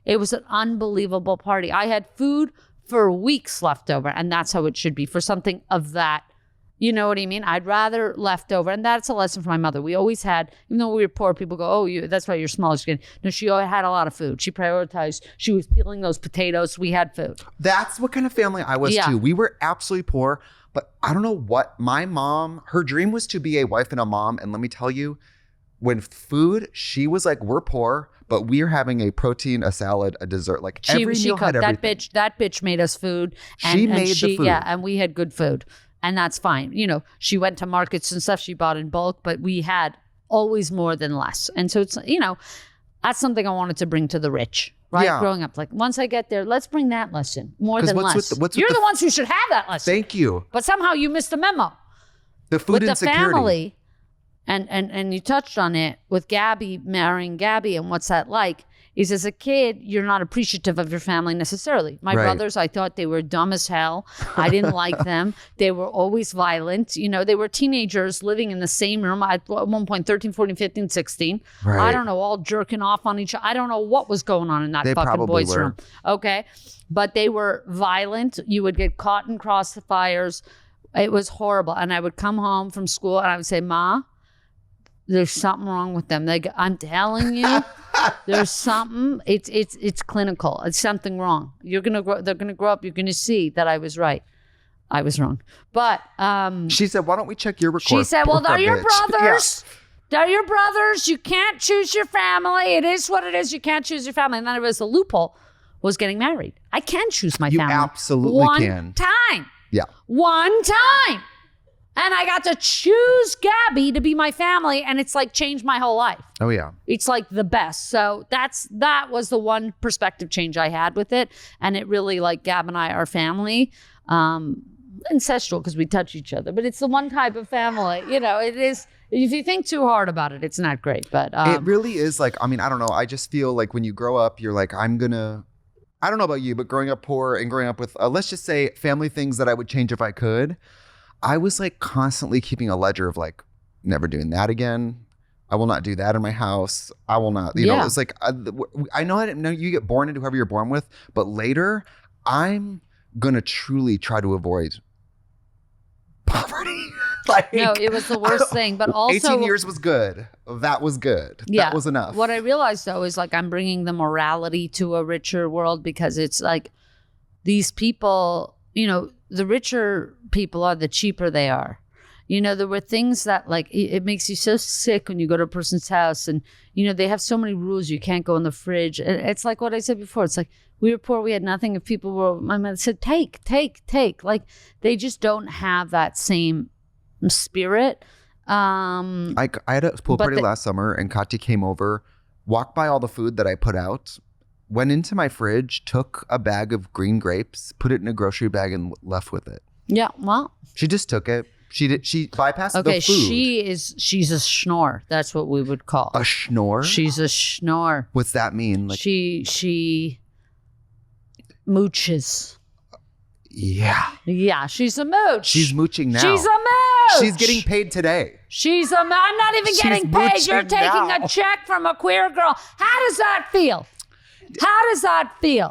It was an unbelievable party. I had food for weeks left over, and that's how it should be for something of that. You know what I mean? I'd rather leftover. And that's a lesson from my mother. We always had, even though we were poor, people go, oh, that's why you're small. No, she had a lot of food. She prioritized. She was peeling those potatoes. We had food. That's what kind of family I was too. We were absolutely poor, but I don't know what. My mom, her dream was to be a wife and a mom. And let me tell you, when food, she was like, we're poor, but we're having a protein, a salad, a dessert. Like every meal had everything. That bitch made us food. She made the food. Yeah, and we had good food. And that's fine. She went to markets and stuff. She bought in bulk, but we had always more than less. And so it's, that's something I wanted to bring to the rich, right? Yeah. Growing up, like once I get there, let's bring that lesson more than less. You're the ones who should have that lesson. Thank you. But somehow you missed the memo. The food with insecurity. The family, and you touched on it with Gabby, marrying Gabby, and what's that like? Is as a kid, you're not appreciative of your family necessarily. My brothers, I thought they were dumb as hell. I didn't like them. They were always violent. They were teenagers living in the same room at one point, 13, 14, 15, 16. Right. I don't know, all jerking off on each other. I don't know what was going on in that fucking boys' room. Okay. But they were violent. You would get caught in crossfires. It was horrible. And I would come home from school and I would say, Ma, there's something wrong with them. I'm telling you, there's something. It's clinical. It's something wrong. They're gonna grow up. You're gonna see that I was right. I was wrong. But she said, "Why don't we check your record?" She said, "Well, they're your brothers. Yeah. They're your brothers. You can't choose your family. It is what it is. You can't choose your family." And then it was the loophole was getting married. I can choose my family. You absolutely can. One time. Yeah. One time. And I got to choose Gabby to be my family, and it's like changed my whole life. Oh yeah, it's like the best. So that was the one perspective change I had with it, and it really like Gab and I are family, ancestral because we touch each other, but it's the one type of family. It is. If you think too hard about it, it's not great. But it really is. Like, I mean, I don't know. I just feel like when you grow up, you're like, I don't know about you, but growing up poor and growing up with let's just say family things that I would change if I could. I was like constantly keeping a ledger of like, never doing that again. I will not do that in my house. I will not, you know, it's like, I know you get born into whoever you're born with, but later I'm going to truly try to avoid poverty. Like, No, it was the worst thing. But also, 18 years was good. That was good. Yeah. That was enough. What I realized though is like I'm bringing the morality to a richer world, because it's like these people, you know, the richer people are, the cheaper they are. You know, there were things that like, it makes you so sick when you go to a person's house and, you know, they have so many rules. You can't go in the fridge. And it's like what I said before. It's like, we were poor, we had nothing. If people were, my mother said, take. Like, they just don't have that same spirit. I had a pool party last summer and Katya came over, walked by all the food that I put out, went into my fridge, took a bag of green grapes, put it in a grocery bag and left with it. Yeah, well. She just took it. She bypassed the food. Okay, she's a schnorr. That's what we would call. A schnorr? She's a schnorr. What's that mean? Like, she mooches. Yeah, she's a mooch. She's mooching now. She's a mooch. She's getting paid today. I'm not even getting paid. You're taking now. a check from a queer girl. How does that feel?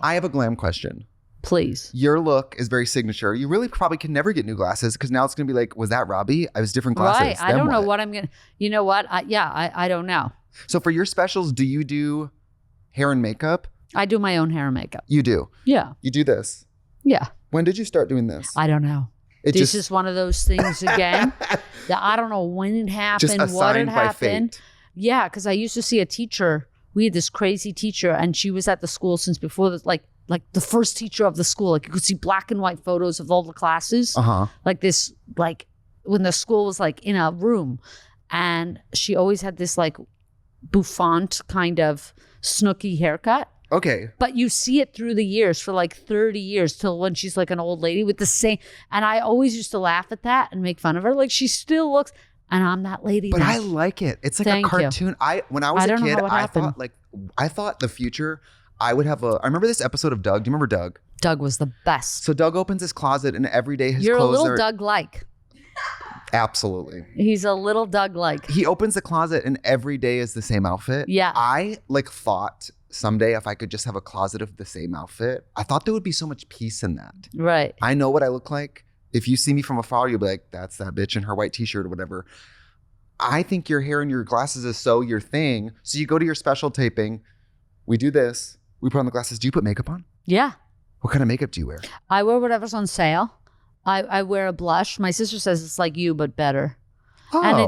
I have a glam question. Please. Your look is very signature. You really probably can never get new glasses because now it's going to be like, was that Robby? I was different glasses. Right. I don't know what I'm going to, you know what? I don't know. So for your specials, do you do hair and makeup? I do my own hair and makeup. You do? Yeah. You do this? Yeah. When did you start doing this? I don't know. This is one of those things again that I don't know when it happened, what had happened. Yeah, because I used to see a teacher. We had this crazy teacher, and she was at the school since before this, like the first teacher of the school. Like you could see black and white photos of all the classes. Like this, like when the school was like in a room, and she always had this like bouffant kind of snooky haircut. Okay. But you see it through the years for like 30 years till when she's like an old lady with the same. And I always used to laugh at that and make fun of her. Like she still looks, and I'm that lady. But now. I like it. It's like Thank a cartoon. you. When I was a kid, happened. I thought the future, I would have I remember this episode of Doug. Do you remember Doug? Doug was the best. So Doug opens his closet and every day his You're clothes a little are. Doug-like. Absolutely. He's a little Doug-like. He opens the closet and every day is the same outfit. Yeah. I thought someday if I could just have a closet of the same outfit, I thought there would be so much peace in that. Right. I know what I look like. If you see me from afar, you'll be like, that's that bitch in her white t-shirt or whatever. I think your hair and your glasses is so your thing. So you go to your special taping. We do this. We put on the glasses. Do you put makeup on? Yeah. What kind of makeup do you wear? I wear whatever's on sale. I wear a blush. My sister says it's like you, but better. Oh. And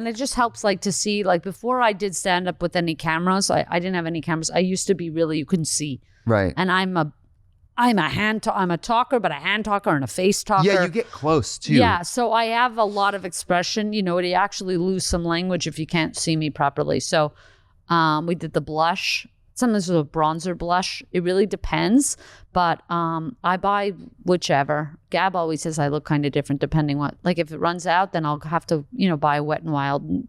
it just helps like to see, like before I did stand up with any cameras, I didn't have any cameras. I used to be really, you couldn't see. Right. And I'm a talker, but a hand talker and a face talker. Yeah, you get close too. Yeah, so I have a lot of expression. You know, you actually lose some language if you can't see me properly. So we did the blush. Sometimes with a bronzer blush. It really depends. But I buy whichever. Gab always says I look kind of different depending what. Like if it runs out, then I'll have to, buy Wet n Wild.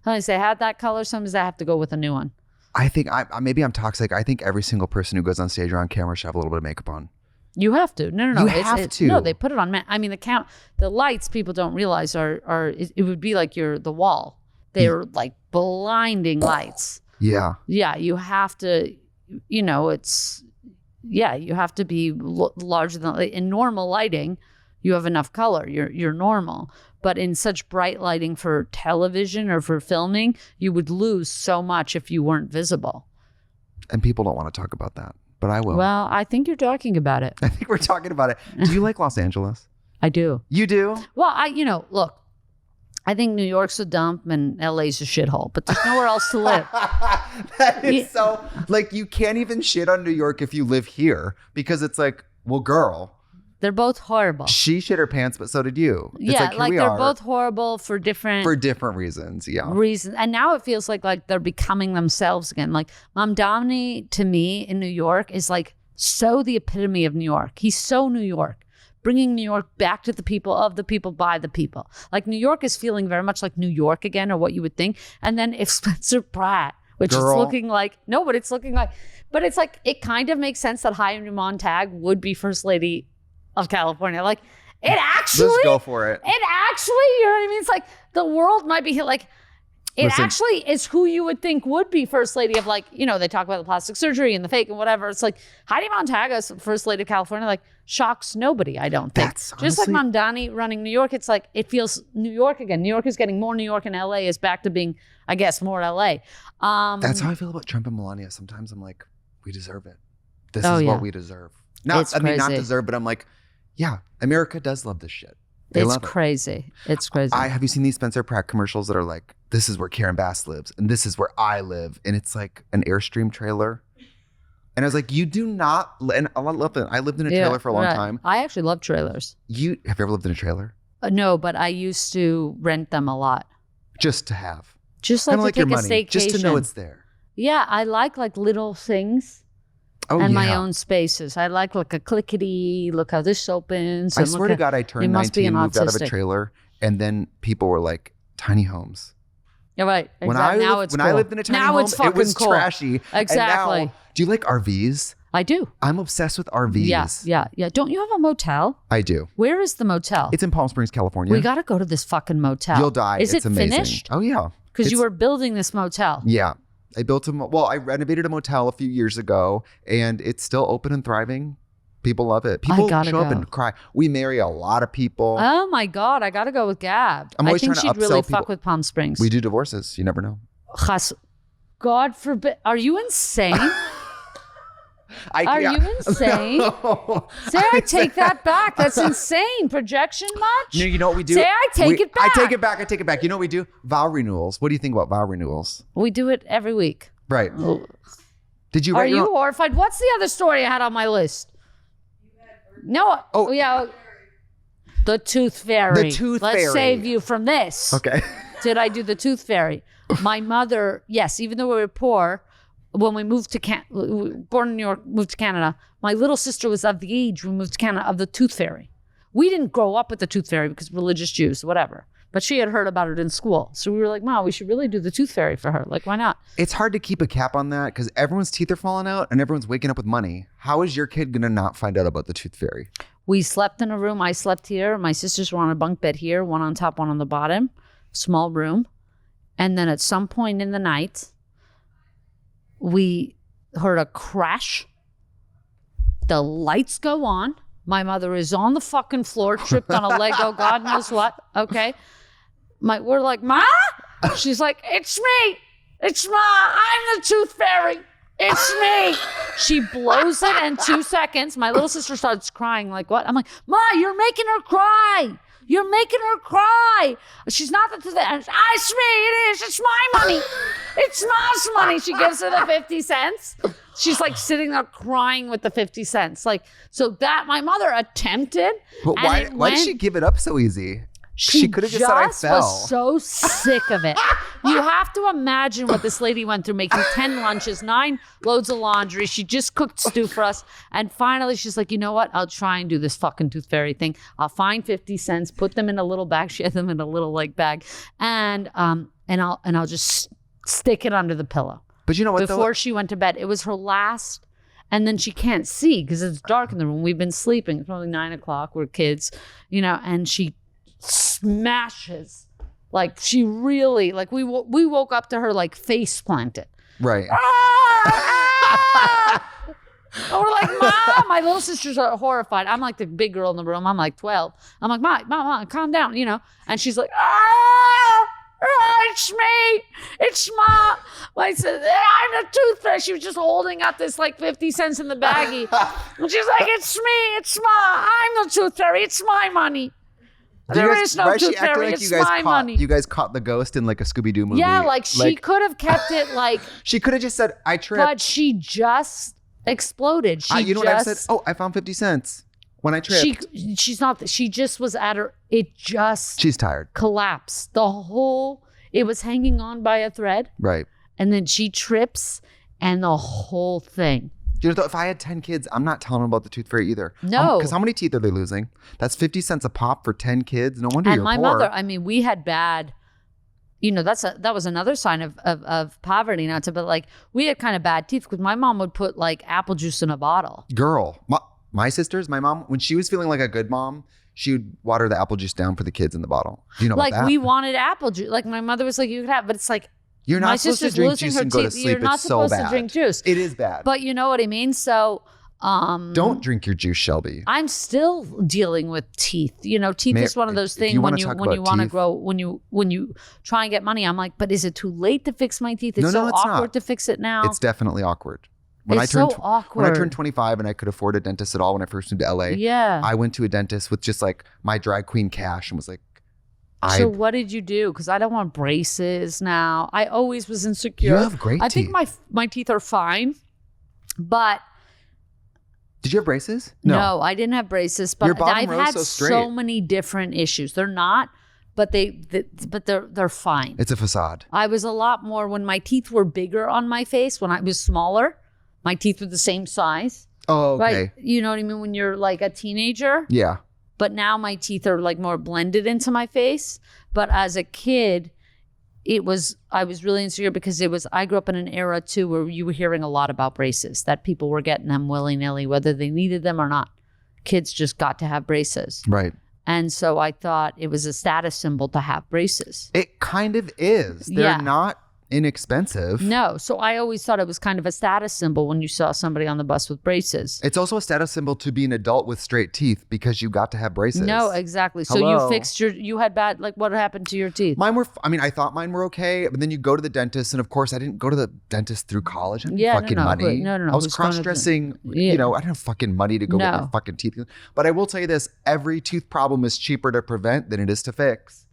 Sometimes they had that color. Sometimes I have to go with a new one. I think maybe I'm toxic. I think every single person who goes on stage or on camera should have a little bit of makeup on. You have to. No. You have to. No, they put it on. I mean, the lights people don't realize are it would be like the wall. They're like blinding lights. Yeah. Yeah, you have to, you have to be larger than, in normal lighting, you have enough color, you're normal. But in such bright lighting for television or for filming, you would lose so much if you weren't visible. And people don't want to talk about that, but I will. Well, I think you're talking about it. I think we're talking about it. Do you like Los Angeles? I do. You do? Well, look, I think New York's a dump and LA's a shithole, but there's nowhere else to live. That is so, you can't even shit on New York if you live here because it's like, well, girl. They're both horrible. She shit her pants, but so did you. Yeah, it's they're both horrible for different reasons. Yeah. Reasons. And now it feels like they're becoming themselves again. Like Mamdani to me in New York is like so the epitome of New York. He's so New York. Bringing New York back to the people, of the people, by the people. Like New York is feeling very much like New York again, or what you would think. And then if Spencer Pratt, which is looking like, no, but it's looking like, but it's like, it kind of makes sense that Heidi Montag would be First Lady of California. Like it actually. Let's go for it. It actually, you know what I mean? It's like the world might be like, It actually is who you would think would be first lady of like, you know, they talk about the plastic surgery and the fake and whatever. It's like Heidi Montaga's first lady of California, like shocks nobody, I don't think. That's Just like honestly- Mondani running New York, it's like, it feels New York again. New York is getting more New York and LA is back to being, I guess, more LA. That's how I feel about Trump and Melania. Sometimes I'm like, we deserve it. This Oh, is yeah. what we deserve. Not, It's I mean, not crazy. deserve, but I'm like, yeah, America does love this shit. They It's love it. crazy. It's crazy. Have you seen these Spencer Pratt commercials that are like, this is where Karen Bass lives and this is where I live, and it's like an Airstream trailer. And I was like, you do not, and I love it. I lived in a trailer for a long right. time. I actually love trailers. Have you ever lived in a trailer? No, but I used to rent them a lot. Just to have. Just like Kinda to like your take a money. staycation. Just to know it's there. Yeah, I like little things. Oh, and yeah. my own spaces. I like a clickety, look how this opens. I and swear look to at- God, I you turned must be 19, an moved out of a autistic. trailer, and then people were like, tiny homes. You're right. When Exactly. I Now lived, it's when cool. I lived in a tiny now home, it's fucking it was cool. trashy. Exactly. And now, do you like RVs? I do. I'm obsessed with RVs. Yeah. Don't you have a motel? I do. Where is the motel? It's in Palm Springs, California. We got to go to this fucking motel. You'll die. Is It's it amazing. finished? Oh, yeah. Because you It's- were building this motel. Yeah. I built I renovated a motel a few years ago, and it's still open and thriving. People love it. People gotta show up go. and cry. We marry a lot of people. Oh my God, I got to go with Gab. I'm I always think trying to she'd really upsell people. fuck with Palm Springs. We do divorces. You never know. Chas- God forbid. Are you insane? Are yeah. you insane? No. Say I take that back. That's insane. Projection much? No, you know what we do? Say I take it back. I take it back. You know what we do? Vow renewals. What do you think about vow renewals? We do it every week. Right. Did you Are write your you own- horrified? What's the other story I had on my list? No. Oh. Yeah. The Tooth Fairy. The Tooth Let's Fairy. save you from this. Okay. Did I do the Tooth Fairy? My mother, yes, even though we were poor, when we moved to born in New York, moved to Canada, my little sister was of the age we moved to Canada of the Tooth Fairy. We didn't grow up with the Tooth Fairy because religious Jews, whatever. But she had heard about it in school. So we were like, Mom, we should really do the Tooth Fairy for her. Like, why not? It's hard to keep a cap on that because everyone's teeth are falling out and everyone's waking up with money. How is your kid going to not find out about the tooth fairy? We slept in a room. I slept here. My sisters were on a bunk bed here, one on top, one on the bottom, small room. And then at some point in the night, we heard a crash. The lights go on. My mother is on the fucking floor, tripped on a Lego, God knows what. Okay. We're like, Ma? She's like, it's me. It's Ma. I'm the Tooth Fairy. It's me. She blows it in 2 seconds. My little sister starts crying. Like, what? I'm like, Ma, you're making her cry. You're making her cry. She's not the Tooth Fairy. It's me. It is. It's my money. It's Ma's money. She gives her the 50 cents. She's like sitting there crying with the 50 cents. Like, so that my mother attempted. But and why did she give it up so easy? She could have just said I fell. was so sick of it. You have to imagine what this lady went through, making 10 lunches, 9 loads of laundry. She just cooked stew for us. And finally, she's like, you know what? I'll try and do this fucking Tooth Fairy thing. I'll find 50 cents, put them in a little bag. She had them in a little like bag. And I'll just stick it under the pillow. But you know what? Before she went to bed. It was her last. And then she can't see because it's dark in the room. We've been sleeping. It's probably 9 o'clock. We're kids, and she smashes. Like she really, like we woke up to her like face planted. Right. And we're like, Mom, my little sisters are horrified. I'm like the big girl in the room. I'm like 12. I'm like, Mom, calm down, And she's like, it's me. It's Ma. I said, I'm the Tooth Fairy. She was just holding up this like 50 cents in the baggie. And she's like, it's me. It's Ma. I'm the Tooth Fairy. It's my money. There is no Tooth Fairy. It's my money. You guys caught the ghost in like a Scooby-Doo movie. Yeah, like she could have kept it like. She could have just said, I tripped. But she just exploded. You know what I said? Oh, I found 50 cents when I tripped. She's not. She just was at her. It just. She's tired. Collapsed. It was hanging on by a thread. Right. And then she trips, and the whole thing. If I had 10 kids, I'm not telling them about the Tooth Fairy either. No. Because how many teeth are they losing? That's 50 cents a pop for 10 kids. No wonder And you're my poor. mother, we had bad, that was another sign of poverty. But like we had kind of bad teeth because my mom would put like apple juice in a bottle. Girl, my sisters, my mom, when she was feeling like a good mom, she would water the apple juice down for the kids in the bottle. Do you know like about that? we wanted apple juice. Like my mother was like, you could have, but it's like You're my not supposed to sister's drink losing juice her and go to teeth. sleep. You're not It's so supposed bad. to drink juice. It is bad. But you know what I mean? So don't drink your juice, Shelby. I'm still dealing with teeth. You know, teeth is one of those things when you want to grow, when you try and get money. I'm like, but is it too late to fix my teeth? It's No, it's awkward not. to fix it now. It's definitely awkward. It's so awkward. When I turned 25 and I could afford a dentist at all when I first moved to LA, Yeah. I went to a dentist with just like my drag queen cash and was like, So what did you do? Because I don't want braces now. I always was insecure. You have great I teeth. think my teeth are fine, but Did you have braces? no, I didn't have braces. But Your bottom I've row's had so straight. so many different issues. They're not, but they're fine. It's a facade. I was a lot more when my teeth were bigger on my face. When I was smaller, my teeth were the same size. Oh, okay. Right? You know what I mean? When you're like a teenager. Yeah. But now my teeth are like more blended into my face. But as a kid, I was really insecure because I grew up in an era too where you were hearing a lot about braces, that people were getting them willy-nilly, whether they needed them or not. Kids just got to have braces. Right. And so I thought it was a status symbol to have braces. It kind of is. They're Yeah. not inexpensive. No. So I always thought it was kind of a status symbol when you saw somebody on the bus with braces. It's also a status symbol to be an adult with straight teeth because you got to have braces. No, exactly. So Hello. you had bad, like what happened to your teeth? Mine were, I thought mine were okay, but then you go to the dentist, and of course, I didn't go to the dentist through college. I didn't fucking money. No. I was Who's going to the- cross-dressing, Yeah. I didn't have fucking money to go get No. my fucking teeth. But I will tell you this, every tooth problem is cheaper to prevent than it is to fix.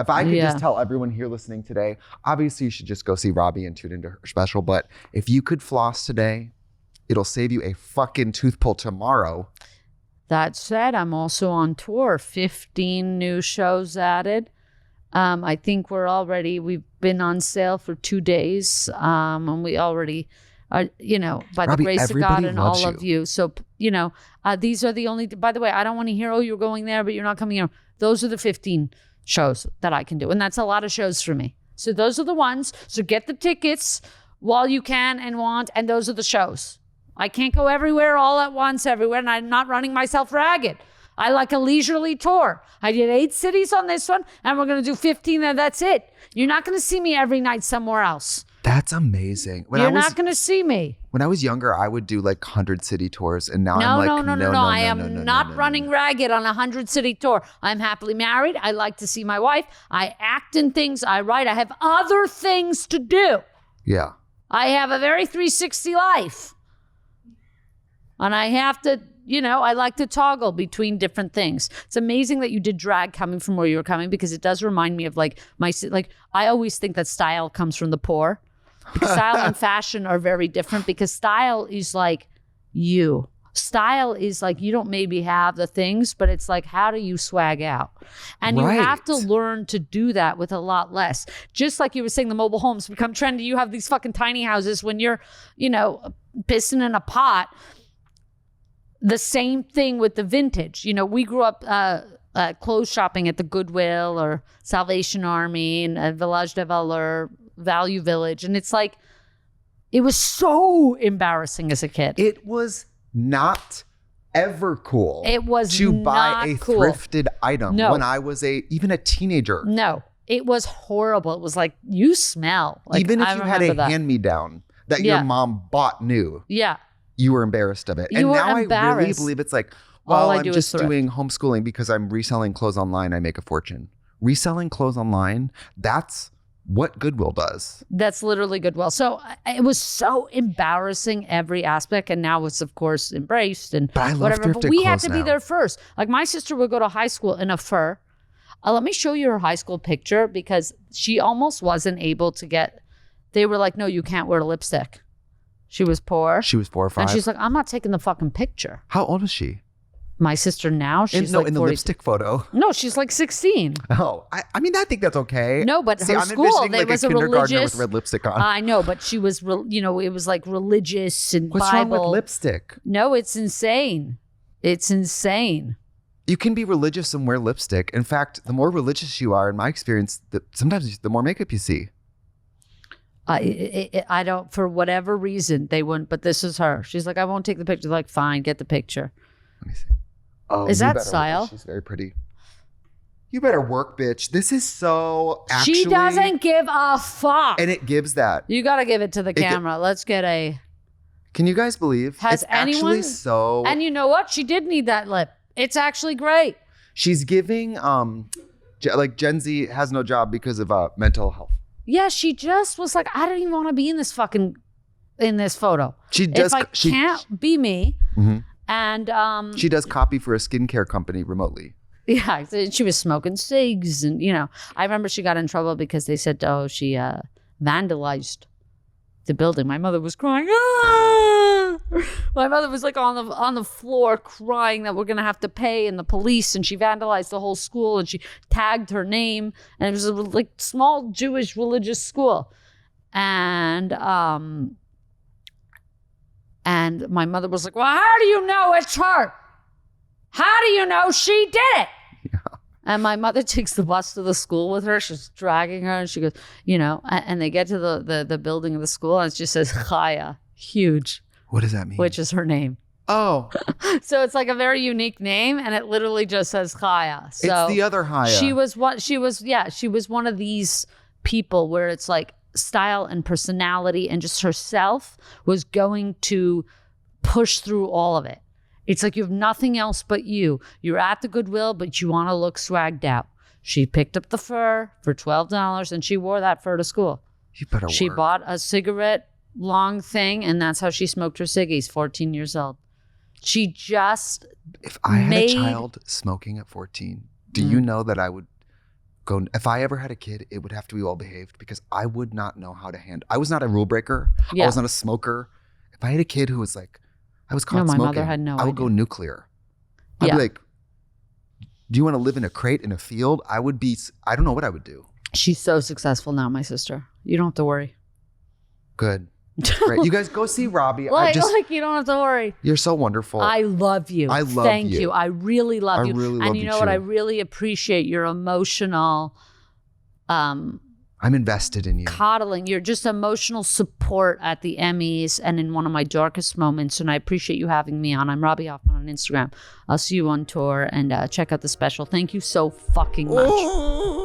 If I could just tell everyone here listening today, obviously you should just go see Robby and tune into her special, but if you could floss today, it'll save you a fucking tooth pull tomorrow. That said, I'm also on tour. 15 new shows added. I think we've been on sale for 2 days. And we already are, by Robby, the grace of God everybody and all loves of you. So, these are the only, by the way, I don't want to hear, oh, you're going there, but you're not coming here. Those are the 15 shows that I can do. And that's a lot of shows for me. So those are the ones. So get the tickets while you can and want. And those are the shows. I can't go everywhere all at once everywhere. And I'm not running myself ragged. I like a leisurely tour. I did 8 cities on this one. And we're going to do 15 and that's it. You're not going to see me every night somewhere else. That's amazing. You're not going to see me. When I was younger, I would do like 100 city tours, and now I'm like, no. I am not running ragged on a 100-city tour. I'm happily married. I like to see my wife. I act in things. I write. I have other things to do. Yeah. I have a very 360 life. And I have to, I like to toggle between different things. It's amazing that you did drag coming from where you were coming, because it does remind me of I always think that style comes from the poor. Because style and fashion are very different, because style is like you. Style is like you don't maybe have the things, but it's like, how do you swag out? And you have to learn to do that with a lot less. Just like you were saying, the mobile homes become trendy. You have these fucking tiny houses when you're, pissing in a pot. The same thing with the vintage. We grew up clothes shopping at the Goodwill or Salvation Army and Village de Valeur, Value Village. And it's like, it was so embarrassing as a kid. It was not ever cool. It was to buy not a cool. thrifted item when I was even a teenager. No, it was horrible. It was like, you smell. Like, even if I you had a remember that. hand-me-down that your mom bought new. Yeah. You were embarrassed of it. You and were now I really embarrassed. believe it's like, All well, I I'm do is just thrift. doing homeschooling because I'm reselling clothes online. I make a fortune. Reselling clothes online, that's what Goodwill does. That's literally Goodwill. So it was so embarrassing, every aspect. And now it's, of course, embraced and But I love whatever. But thrifted we had clothes to be now. there first. Like my sister would go to high school in a fur. Let me show you her high school picture, because she almost wasn't able to get, they were like, no, you can't wear lipstick. She was poor. She was 4 or 5. And she's like, I'm not taking the fucking picture. How old was she? My sister now, she's in like the 40. lipstick photo. No, she's like 16. Oh, I mean, I think that's okay. No, but See, her I'm school, envisioning there like was a a kindergartner religious. with red lipstick on. I know, but she was, it was like religious and What's Bible. wrong with lipstick? No, it's insane. It's insane. You can be religious and wear lipstick. In fact, the more religious you are, in my experience, sometimes the more makeup you see. I don't, for whatever reason, they wouldn't, but this is her. She's like, I won't take the picture. They're like, fine, get the picture. Let me see. Oh, Is you that better- style? She's very pretty. You better work, bitch. This is so actually. She doesn't give a fuck. And it gives that. You got to give it to the camera. Let's get a. Can you guys believe? Has it's anyone? actually so. And you know what? She did need that lip. It's actually great. She's giving like Gen Z has no job because of mental health. Yeah, she just was like, I don't even want to be in this photo. She does. If I can't be me. Mhm. And she does copy for a skincare company remotely. yeah, she was smoking cigs, and I remember she got in trouble because they said, oh, she vandalized the building. My mother was crying. Ah! My mother was like on the floor crying that we're gonna have to pay, and the police, and she vandalized the whole school, and she tagged her name, and it was a like small Jewish religious school, and my mother was like, well, how do you know it's her? How do you know she did it? Yeah. And my mother takes the bus to the school with her. She's dragging her, and she goes, and they get to the building of the school, and it just says Chaya, huge. What does that mean? Which is her name. Oh. So it's like a very unique name, and it literally just says Chaya. So it's the other Chaya. She was one of these people where it's like style and personality and just herself was going to push through all of it. It's like you have nothing else but you. You're at the Goodwill, but you want to look swagged out. She picked up the fur for $12, and she wore that fur to school. You better She work. bought a cigarette long thing, and that's how she smoked her ciggies, 14 years old. She just If I had a child smoking at 14, do you know that I would go? If I ever had a kid, it would have to be well behaved because I would not know how to handle. I was not a rule breaker. Yeah. I was not a smoker. If I had a kid who was like, I was caught my smoking, mother had no I would idea. go nuclear. I'd Yeah. be like, do you want to live in a crate in a field? I don't know what I would do. She's so successful now, my sister. You don't have to worry. Good. Great. You guys go see Robby. Like you don't have to worry. You're so wonderful. I love you. I love Thank you. you. I really love you. really and love you you know what? too. I really appreciate your emotional I'm invested in you. coddling, your just emotional support at the Emmys and in one of my darkest moments. And I appreciate you having me on. I'm Robby Hoffman on Instagram. I'll see you on tour and check out the special. Thank you so fucking much.